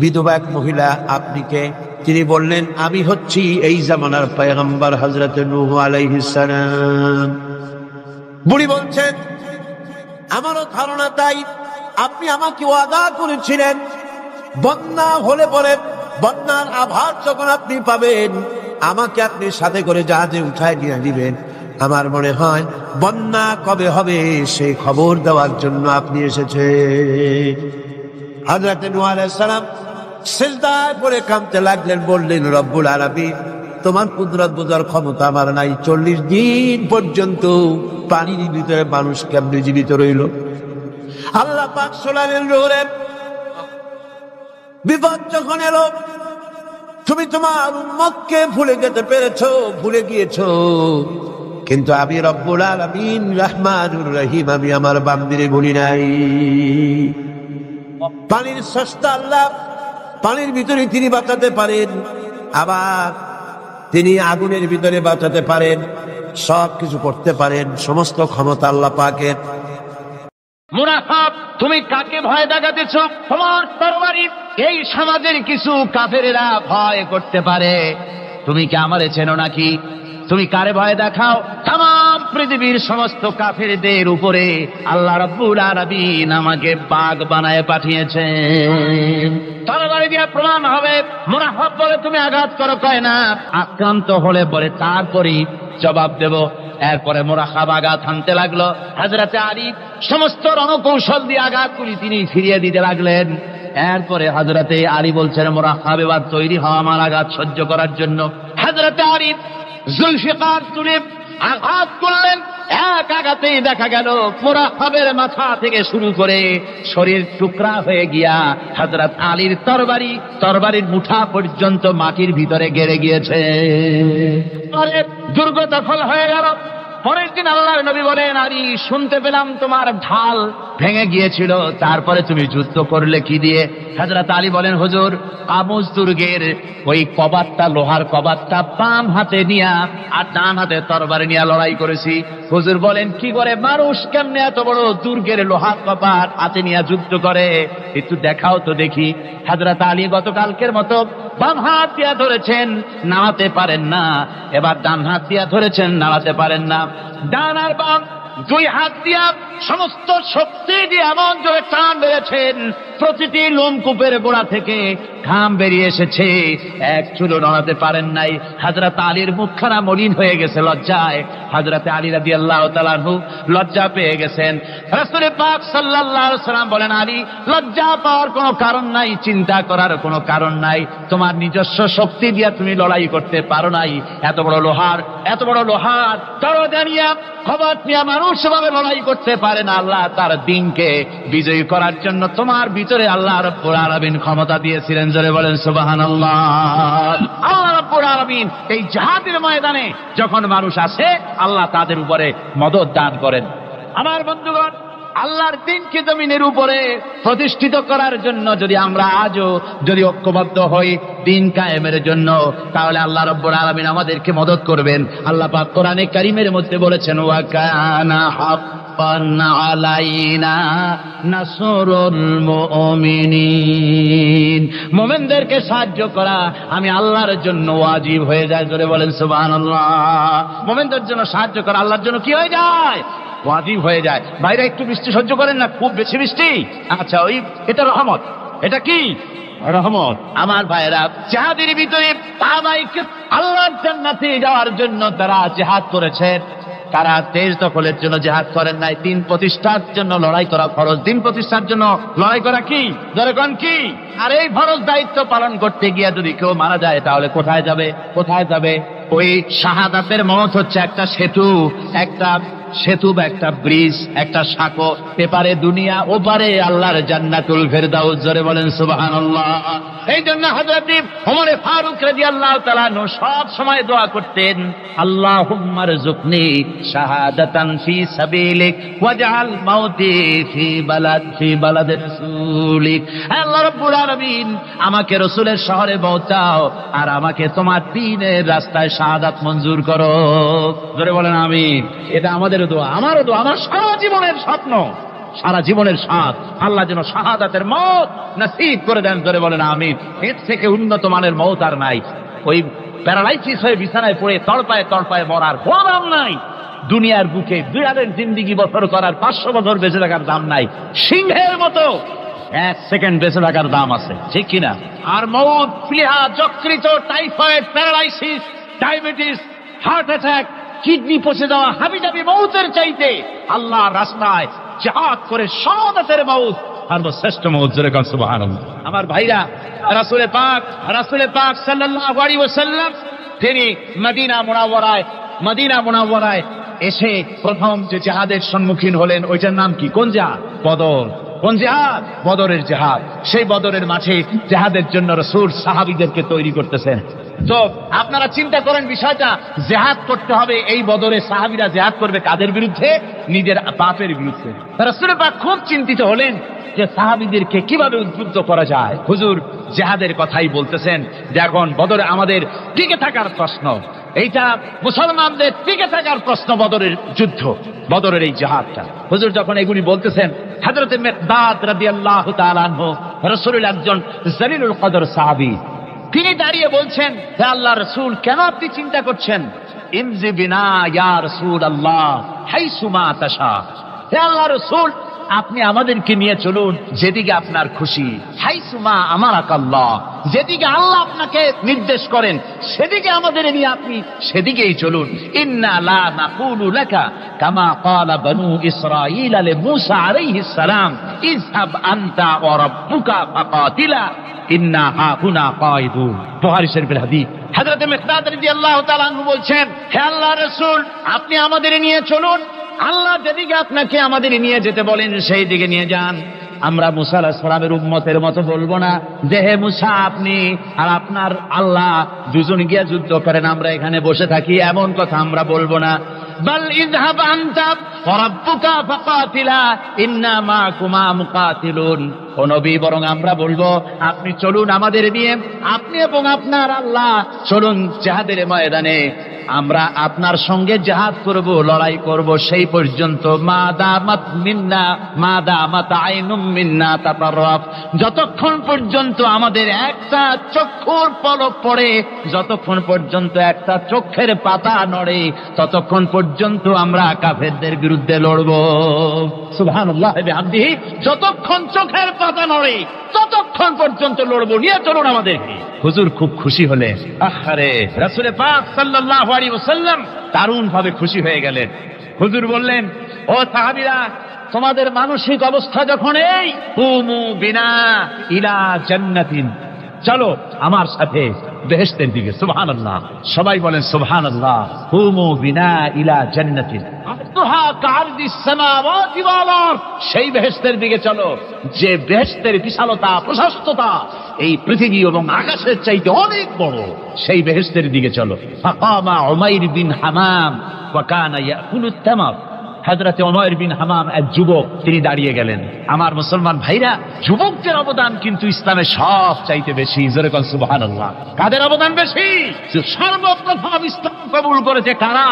বিধবা এক মহিলা। আপনি কে? তিনি বললেন, আমি হচ্ছি এই জামানার পয়গম্বর হযরত নূহ আলাইহিস সালাম। বুড়ি বলছেন, আমারও ধারণা তাই। আপনি আমাকে ওয়াদা করেছিলেন বন্যা হলে পরে, বন্যার আভার যখন আপনি পাবেন, আমাকে আপনি সাথে করে জাহাজে উঠায় নিয়ে দিবেন। আমার মনে হয় বন্যা কবে হবে সেই খবর দেওয়ার জন্য আপনি এসেছেন। হযরত নূহ আলাইহিস সালাম সিজদায় পড়ে কাঁদতে লাগলেন, বললেন, রব্বুল আলামিন, তোমার কুদরত বোঝার ক্ষমতা আমার নাই। 40 দিন পর্যন্ত পানির ভিতরে মানুষ কেমনে জীবিত রইল? আল্লাহ পাক শোনালেন, রোরে বিপদ যখন এলো, তুমি তোমার উম্মতকে ভুলে যেতে পেরেছো, ভুলে গিয়েছো, কিন্তু আমি রব্বুল আলামিন রহমানুর রহিম, আমি আমার বান্দিরে ভুলি নাই। পানির স্রষ্টা আল্লাহ, পানির ভিতরে তিনি বাঁচাতে পারেন, আবার তিনি আগুনের ভিতরে বাঁচাতে পারেন, সব কিছু করতে পারেন, সমস্ত ক্ষমতা আল্লাহ পাকের। মুনাফিক, তুমি কাকে ভয় দেখাতেছ? তোমার তরবারি এই সমাজের কিছু কাফেরেরা ভয় করতে পারে। তুমি কি আমারে চেনো নাকি? তুমি কারে ভয় দেখাও? তাম পৃথিবীর সমস্ত কাফেরদের উপরে আল্লাহ রাব্বুল আলামিন আমাকে বাগ বানায় পাঠিয়েছেন। তরবারি দিয়ে প্রমাণ হবে। মুনাফিক বলে, তুমি আঘাত করো, কয় না, আক্রান্ত হলে পরে তারপরই জবাব দেব। এরপরে মুনাফিক আঘাত হানতে লাগলো। হযরতে আলী সমস্ত রণকৌশল দিয়ে আঘাতগুলি তিনি ফিরিয়ে দিতে লাগলেন। এরপরে হযরতে আলী বলছেন, মুনাফিক এবার তৈরি হও আমার আঘাত সহ্য করার জন্য। হযরতে আলী জুলফিকার তুলে আঘাত করলেন। এক আঘাতেই দেখা গেল মুনাফিকের মাথা থেকে শুরু করে শরীর টুকরা হয়ে গিয়া হযরত আলীর তরবারির মুঠা পর্যন্ত মাটির ভিতরে গেড়ে গিয়েছে। দুর্গ দখল হয়ে গেল। পরের দিন আল্লাহর নবী বলেন, আলী শুনতে পেলাম তোমার ঢাল ভেঙে গিয়েছিল, তারপরে তুমি যুদ্ধ করলে কি দিয়ে? হযরত আলী বলেন, হুজুর কামুজ দুর্গের ওই কবাটটা, লোহার কবাটটা বাম হাতে নিয়া আর ডান হাতে তরবারি নিয়ে লড়াই করেছি। হুজুর বলেন, কি করে মানুষ কেমনে এত বড় দুর্গের লোহার কবাট হাতে নিয়ে যুদ্ধ করে? একটু দেখাও তো দেখি। হযরত আলী গতকালকের মতো বাম হাত দিয়া ধরেছেন, নাড়াতে পারেন না। এবার ডান হাত দিয়া ধরেছেন, নাড়াতে পারেন না। ডান আর বাম দুই হাত দিয়া সমস্ত শক্তি দিয়ে এমন জোরে টান বেড়েছেন, প্রতিটি লোমকূপের গোড়া থেকে ঘাম বেরিয়ে এসেছে, এক চুলো নড়াতে পারেন নাই। হযরত আলীর মুখখানা মলিন হয়ে গেছে লজ্জায়। হযরত আলী রাদিয়াল্লাহু তাআলা আনহু লজ্জা পেয়ে গেছেন। রাসূল পাক সাল্লাল্লাহু আলাইহি ওয়াসাল্লাম বলেন, আলী লজ্জা পাওয়ার কোনো কারণ নাই, চিন্তা করার কোনো কারণ নাই। তোমার নিজস্ব শক্তি দিয়ে তুমি লড়াই করতে পারো নাই। এত বড় লোহার দরজা নিয়ে, কবাট নিয়ে মানুষ সেভাবে লড়াই করতে পারে না। আল্লাহ তার দ্বীনকে বিজয়ী করার জন্য তোমার ভিতরে আল্লাহ রাব্বুল আলামিন ক্ষমতা দিয়েছিলেন। জোরে বলেন সুবহানাল্লাহ। আল্লাহ রাব্বুল আলামিন এই জিহাদের ময়দানে যখন মানুষ আসে, আল্লাহ তাদের উপরে মদদ দান করেন। আমার বন্ধুগণ, আল্লাহর দ্বীনকে জমিনের উপরে প্রতিষ্ঠিত করার জন্য যদি আমরা আজও যদি ঐক্যবদ্ধ হই দ্বীন কায়েমের জন্য, তাহলে আল্লাহ রাব্বুল আলামিন আমাদেরকে মদদ করবেন। আল্লাহ পাক কোরআনে কারীমের মধ্যে বলেছেন, ওয়া কানা হাক্কান আলাইনা নাসরুল মুমিনিন। মুমিনদেরকে সাহায্য করা আমি আল্লাহর জন্য ওয়াজিব হয়ে যায়। জোরে বলেন সুবহানাল্লাহ। মুমিনদের জন্য সাহায্য করা আল্লাহর জন্য কি হয়ে যায়? ওয়াজিব হয়ে যায়। ভাইরা একটু বৃষ্টি সহ্য করেন না, খুব বেশি বৃষ্টি। আচ্ছা, এটা রহমত। এটা কি রহমত? আমার ভাইরা, জিহাদের ভিতরে আল্লাহর জান্নাতে যাওয়ার জন্য তারা জিহাদ করেছেন। তারা দেশ দখলের জন্য জিহাদ করেন নাই, দিন প্রতিষ্ঠার জন্য লড়াই করা ফরজ। দিন প্রতিষ্ঠার জন্য লড়াই করা কি? জনগণ কি? আর এই ফরজ দায়িত্ব পালন করতে গিয়ে যদি কেউ মারা যায়, তাহলে কোথায় যাবে? কোথায় যাবে? ওই শাহাদাতের মত হচ্ছে একটা সেতু বা একটা ব্রিজ, একটা সাঁকো। এপারে দুনিয়া, ওপারে আল্লাহর জান্নাতুল ফেরদাউস। জোরে বলেন সুবহানাল্লাহ। এই জন্য হযরত ওমর ফারুক রাদিয়াল্লাহু তাআলা আনহু সব সময় দোয়া করতেন, আল্লাহুম্মা রযুকনি শাহাদাতান ফি সাবিলিক ওয়াজআল মাউতি ফি বালাদি রাসূলিক। আল্লাহ রাব্বুল আলামিন, আমাকে রাসূলের শহরে পৌঁছাও আর আমাকে তোমার দ্বীনের রাস্তায় শাহাদাত মঞ্জুর করো। জোরে বলেন আমিন। এটা আমাদের দোয়া, আমারও দোয়া, আমার সারা জীবনের স্বপ্ন, সারা জীবনের স্বাদ, আল্লাহ যেন শাহাদাতের মওত নসিব করে দেন। জোরে বলেন আমিন। এর থেকে উন্নত মানের মওত আর নাই। ওই প্যারালাইসিস হয়ে বিছানায় পড়ে তড়পায় মরার কোনো দাম নাই। দুনিয়ার বুকে বিড়ালের জিন্দিগি বছর করার 500 বছর বেঁচে থাকার দাম নাই। সিংহের মতো 1 সেকেন্ড বেঁচে থাকার দাম আছে, ঠিক কিনা? আর মওত, প্লীহা, যকৃত, typhoid, paralysis, diabetes, heart attack, kidney পচে যাওয়া, হাবিজাবি মওতের চাইতে আল্লাহর রাস্তায় জিহাদ করে শাহাদাতের মওত সর্বশ্রেষ্ঠ মওত। জোরে বলেন সুবহানাল্লাহ। আমার ভাইরা, রাসূল পাক সাল্লাল্লাহু আলাইহি ওয়াসাল্লাম তিনি মদিনা মুনাওয়ারায় এসে প্রথম যে জিহাদের সম্মুখীন হলেন, ওইটার নাম কি? কোন জিহাদ? বদর। কোন জিহাদ? বদরের জিহাদ। সেই বদরের মাঠে জিহাদের জন্য রাসূল সাহাবীদেরকে তৈরি করতেছেন। তো আপনারা চিন্তা করেন বিষয়টা, জিহাদ করতে হবে। এই বদরে সাহাবীরা জিহাদ করবে কাদের বিরুদ্ধে? নিজের বাপের বিরুদ্ধে। রাসূল পাক খুব চিন্তিত হলেন যে সাহাবীদেরকে কিভাবে উদ্বুদ্ধ করা যায়। হুজুর জিহাদের কথাই বলতেছেন যে এখন বদরে আমাদের টিকে থাকার প্রশ্ন, এইটা মুসলমানদের টিকে থাকার প্রশ্ন, বদরের যুদ্ধ, বদরের এই জিহাদটা। হুজুর যখন এগুলি বলতেছেন, হযরত মিকদাদ রাদিয়াল্লাহু তাআলা আনহু, রাসূলের একজন জলিলুল কদর সাহাবী, তিনি দাঁড়িয়ে বলছেন, হে আল্লাহর রাসূল, কেন আপনি চিন্তা করছেন? ইমজি বিনা ইয়া রাসূলুল্লাহ হাইসু মা তাশা। হে আল্লাহর রাসূল, আপনি আমাদেরকে নিয়ে চলুন যেদিকে আপনার খুশি। হাইসুমা আমারাকাল্লাহ, যেদিকে আল্লাহ আপনাকে নির্দেশ করেন সেদিকে আমাদের নিয়ে আপনি সেদিকেই চলুন। ইন্না লা নাকুলু লাকা কামা ক্বালা বনু ইসরাঈল লিমূসা আলাইহিস সালাম ইযহাব আনতা ওয়া রাব্বুকা ফাকাতিলা ইন্না হাহুনা কায়িদুন। বুখারী শরীফের হাদিস। হযরত মিকদাদ রাদিয়াল্লাহু তাআলা আনহু বলছেন, হে আল্লাহর রাসূল, আপনি আমাদের নিয়ে চলুন। আল্লাহ যেদিকে আপনাকে আমাদের নিয়ে যেতে বলেন সেই দিকে নিয়ে যান। আমরা মুসা আলাইহিস সালামের উম্মতের মতো বলবো না যে হে মুসা, আপনি আর আপনার আল্লাহ দুজন গিয়া যুদ্ধ করেন, আমরা এখানে বসে থাকি, এমন কথা আমরা বলবো না। বাল ইযহাব আনতা ওয়া রাব্বুকা ফাকাতিলা ইন্না মাআকুমা মুকাতিলুন। ও নবী, বরং আমরা বলবো আপনি চলুন আমাদের নিয়ে, আপনি এবং আপনার আল্লাহ চলুন জিহাদের ময়দানে, আমরা আপনার সঙ্গে জিহাদ করব, লড়াই করব সেই পর্যন্ত। মা দামাত মিন্না মা দামাত আইনুম মিন্না তাতাররাফ, যতক্ষণ পর্যন্ত আমাদের একটা চক্ষুর পলক পড়ে, যতক্ষণ পর্যন্ত একটা চোখের পাতা নড়ে, ততক্ষণ পর্যন্ত আমরা কাফেরদের বিরুদ্ধে লড়ব। সুবহানাল্লাহ ওয়া বিহামদিহি, যতক্ষণ চোখের পাতা নড়ে ততক্ষণ পর্যন্ত লড়ব, নিয়ে চলুন আমাদেরকে। হুজুর খুব খুশি হলেন। আহারে, রাসূল পাক সাল্লাল্লাহু আলাইহি ওয়াসাল্লাম দারুণ ভাবে খুশি হয়ে গেলেন। হুজুর বললেন, ও সাহাবীরা, তোমাদের মানসিক অবস্থা যখন এই, কুমু বিনা ইলা জান্নাতিন, চলো আমার সাথে বেহেশতের দিকে। সুবহানাল্লাহ, সবাই বলেন সুবহানাল্লাহ। কুমু বিনা ইলা জান্নাতিন আরদুহা কাআরদিস সামাওয়াতি ওয়াল আরদ, সেই বেহেশতের দিকে চলো যে বেহেশতের বিশালতা প্রশস্ততা এই পৃথিবী এবং আকাশের চাইতে অনেক বড়, সেই বেহেশতের দিকে চলো। ফাকামা উমাইর বিন হামাম ওয়া কানা ইয়াকুলুত তামার, হযরত উমাইর বিন হামাম এক যুবক, তিনি দাঁড়িয়ে গেলেন। আমার মুসলমান ভাইরা, যুবকদের অবদান কিন্তু ইসলামে সব চাইতে বেশি। জোরে বলেন সুবহানাল্লাহ। কাদের অবদান বেশি? সর্বপ্রথম ইসলাম কবুল করেছে কারা?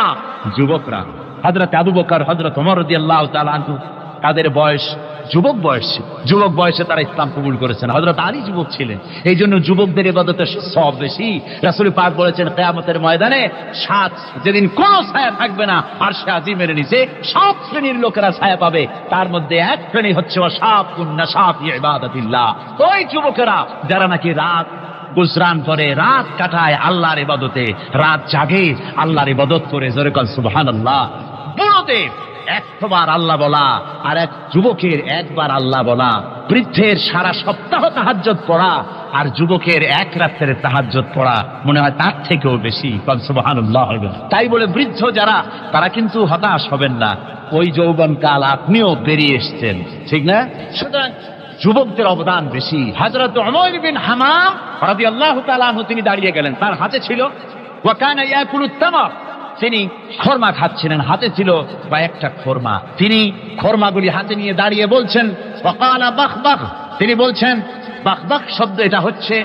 যুবকরা। হযরত আবু বকর, হযরত ওমর রাদিয়াল্লাহু তাআলা আনহু, তাদের বয়স যুবক বয়স, যুবক বয়সে তারা ইসলাম কবুল করেছেন। হযরত আলী যুবক ছিলেন, এই জন্য যুবকদের ইবাদতের সব বেশি। রাসূল পাক বলেছেন, কিয়ামতের ময়দানে যেদিন কোন ছায়া থাকবে না, আরশে আজিমের নিচে 7 শ্রেণীর লোকেরা ছায়া পাবে, তার মধ্যে এক শ্রেণী হচ্ছে ওয়াশাবুন নাশাত ইবাদাতিল্লাহ, ওই যুবকেরা যারা নাকি রাত গুজরান করে, রাত কাটায় আল্লাহর ইবাদতে, রাত জাগে আল্লাহর ইবাদত করে। জোরে বলেন সুবহানাল্লাহ। বুড়োদের একবার আল্লাহ বলা আর এক যুবকের একবার আল্লাহ বলা, বৃদ্ধের সারা সপ্তাহ তাহাজ্জুদ পড়া আর যুবকের এক রাতের তাহাজ্জুদ পড়া মনে হয় তার থেকেও বেশি। সুবহানাল্লাহ। তাই বলে বৃদ্ধ যারা, তারা কিন্তু হতাশ হবেন না, ওই যৌবনকাল আপনিও পেরিয়ে এসছেন, ঠিক না? সুতরাং যুবকদের অবদান বেশি। হযরত উমাইর বিন হামাম রাদিয়াল্লাহু তাআলা আনহু, তিনি দাঁড়িয়ে গেলেন, তার হাতে ছিল ওয়া কানা ইয়াকুলুত তামার, তিনি খরমা খাচ্ছিলেন, হাতে ছিল কয়েকটা খরমা, তিনি খরমাগুলি হাতে নিয়ে দাঁড়িয়ে বলছেন ওয়াকালা বাখবাখ, তিনি বলছেন, বাখবাখ শব্দ এটা হচ্ছে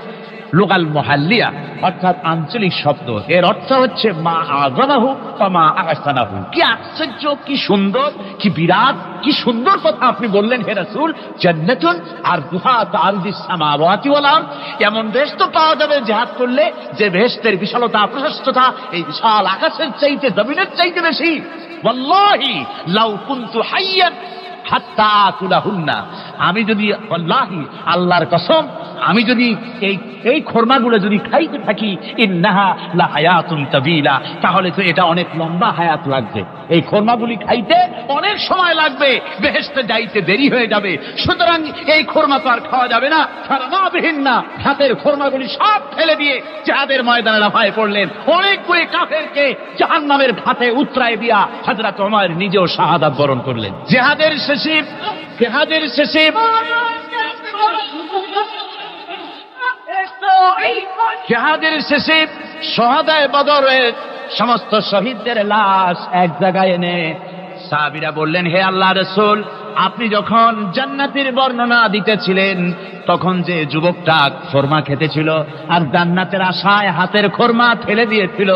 লুগাল মুহাল্লিয়া, অর্থাৎ আঞ্চলিক শব্দ। এর অর্থ হচ্ছে মা আযমাহু ওয়া মা আহসানাহু। কি আশ্চর্য, কি সুন্দর, কি বিরাট, কি সুন্দর কথা আপনি বললেন হে রাসূল। জান্নাতুন আরদুহা কাআরদিস সামাওয়াতি ওয়াল আরদ, এমন দেশ তো পাওয়া যাবে জিহাদ করলে যে বেহেশতের বিশালতা প্রশস্ততা এই বিশাল আকাশের চাইতে, জমিনের চাইতে বেশি। ওয়াল্লাহি লাউ কুনতু হাইয়ান হাত্তা আকুলাহুন্না, আমি যদি, ওয়াল্লাহি আল্লাহর কসম, আমি যদি এই খরমাগুলো যদি খাইতে থাকি, ইন্নাহা লা হায়াতুন তাবিলা, তাহলে তো এটা অনেক লম্বা হায়াত লাগবে। এই খরমাগুলি খাইতে অনেক সময় লাগবে, বেহেশতে যাইতে দেরি হয়ে যাবে। সুতরাং এই খরমা তো আর খাওয়া যাবে না। ফারমাবিহিন না, হাতের খরমাগুলি সব ফেলে দিয়ে জিহাদের ময়দানে লাফায় পড়লেন। অনেকগুলি কাফেরকে জাহান্নামের ঘাতে উতরায় দিয়া হযরত ওমর নিজেও শাহাদাত বরণ করলেন। জিহাদের শেষে জিহাদের শেষে শহাদায়ে বদরের সমস্ত শহীদদের লাশ এক জায়গায় এনে সাহাবীরা বললেন, হে আল্লাহর রাসূল, আপনি যখন জান্নাতের বর্ণনা দিতেছিলেন তখন যে যুবকটা খরমা খেতেছিল আর জান্নাতের আশায় হাতের খরমা ফেলে দিয়েছিল,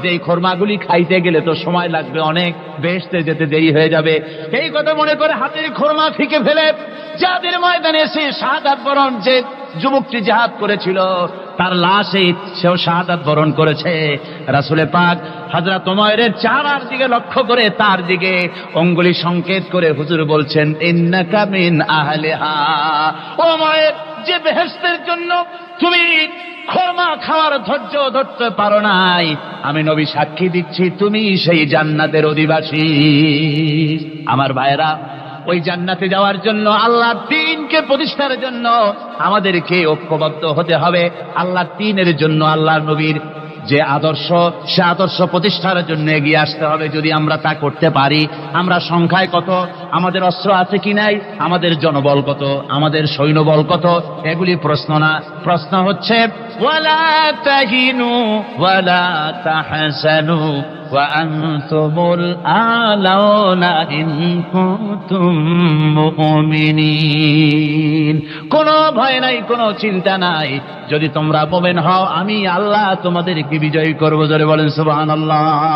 যে খরমাগুলি খাইতে গেলে তো সময় লাগবে অনেক, বেহেশতে যেতে দেরি হয়ে যাবে, এই কথা মনে করে হাতের খরমা ফিকে ফেলে জিহাদের ময়দানে এসে শাহাদাত বরণ, যে যুবকটি জিহাদ করেছিল তার লাশে সেও শাহাদাত বরণ করেছে। রাসূল পাক হযরত ওমরের চেহারার দিকে লক্ষ্য করে তার দিকে অঙ্গুলি সংকেত করে হুজুর বলছেন, ইন্নাকা মিন আহলিহা, ওমর, যে বেহেশতের জন্য তুমি খরমা খাওয়ার ধৈর্য ধরতে পারো নাই, আমি নবী সাক্ষী দিচ্ছি তুমি সেই জান্নাতের অধিবাসী। আমার ভাইরা, ওই জান্নাতে যাওয়ার জন্য, আল্লাহর দ্বীনকে প্রতিষ্ঠার জন্য আমাদেরকে ঐক্যবদ্ধ হতে হবে। আল্লাহর দ্বীনের জন্য আল্লাহর নবীর যে আদর্শ, সে আদর্শ প্রতিষ্ঠার জন্য এগিয়ে আসতে হবে। যদি আমরা তা করতে পারি, আমরা সংখ্যায় কত, আমাদের অস্ত্র আছে কি নাই, আমাদের জনবল কত, আমাদের সৈন্যবল কত, এগুলি প্রশ্ন না। প্রশ্ন হচ্ছে ওয়ালা তাহিনু ওয়ালা তাহসানু ওয়া আনতুমুল আলাউনা ইন কুনতুম মুমিনিন। কোনো ভয় নাই, কোনো চিন্তা নাই, যদি তোমরা মুমিন হও আমি আল্লাহ তোমাদেরকে বিজয়ী করবো। জোরে বলেন সুবহানাল্লাহ।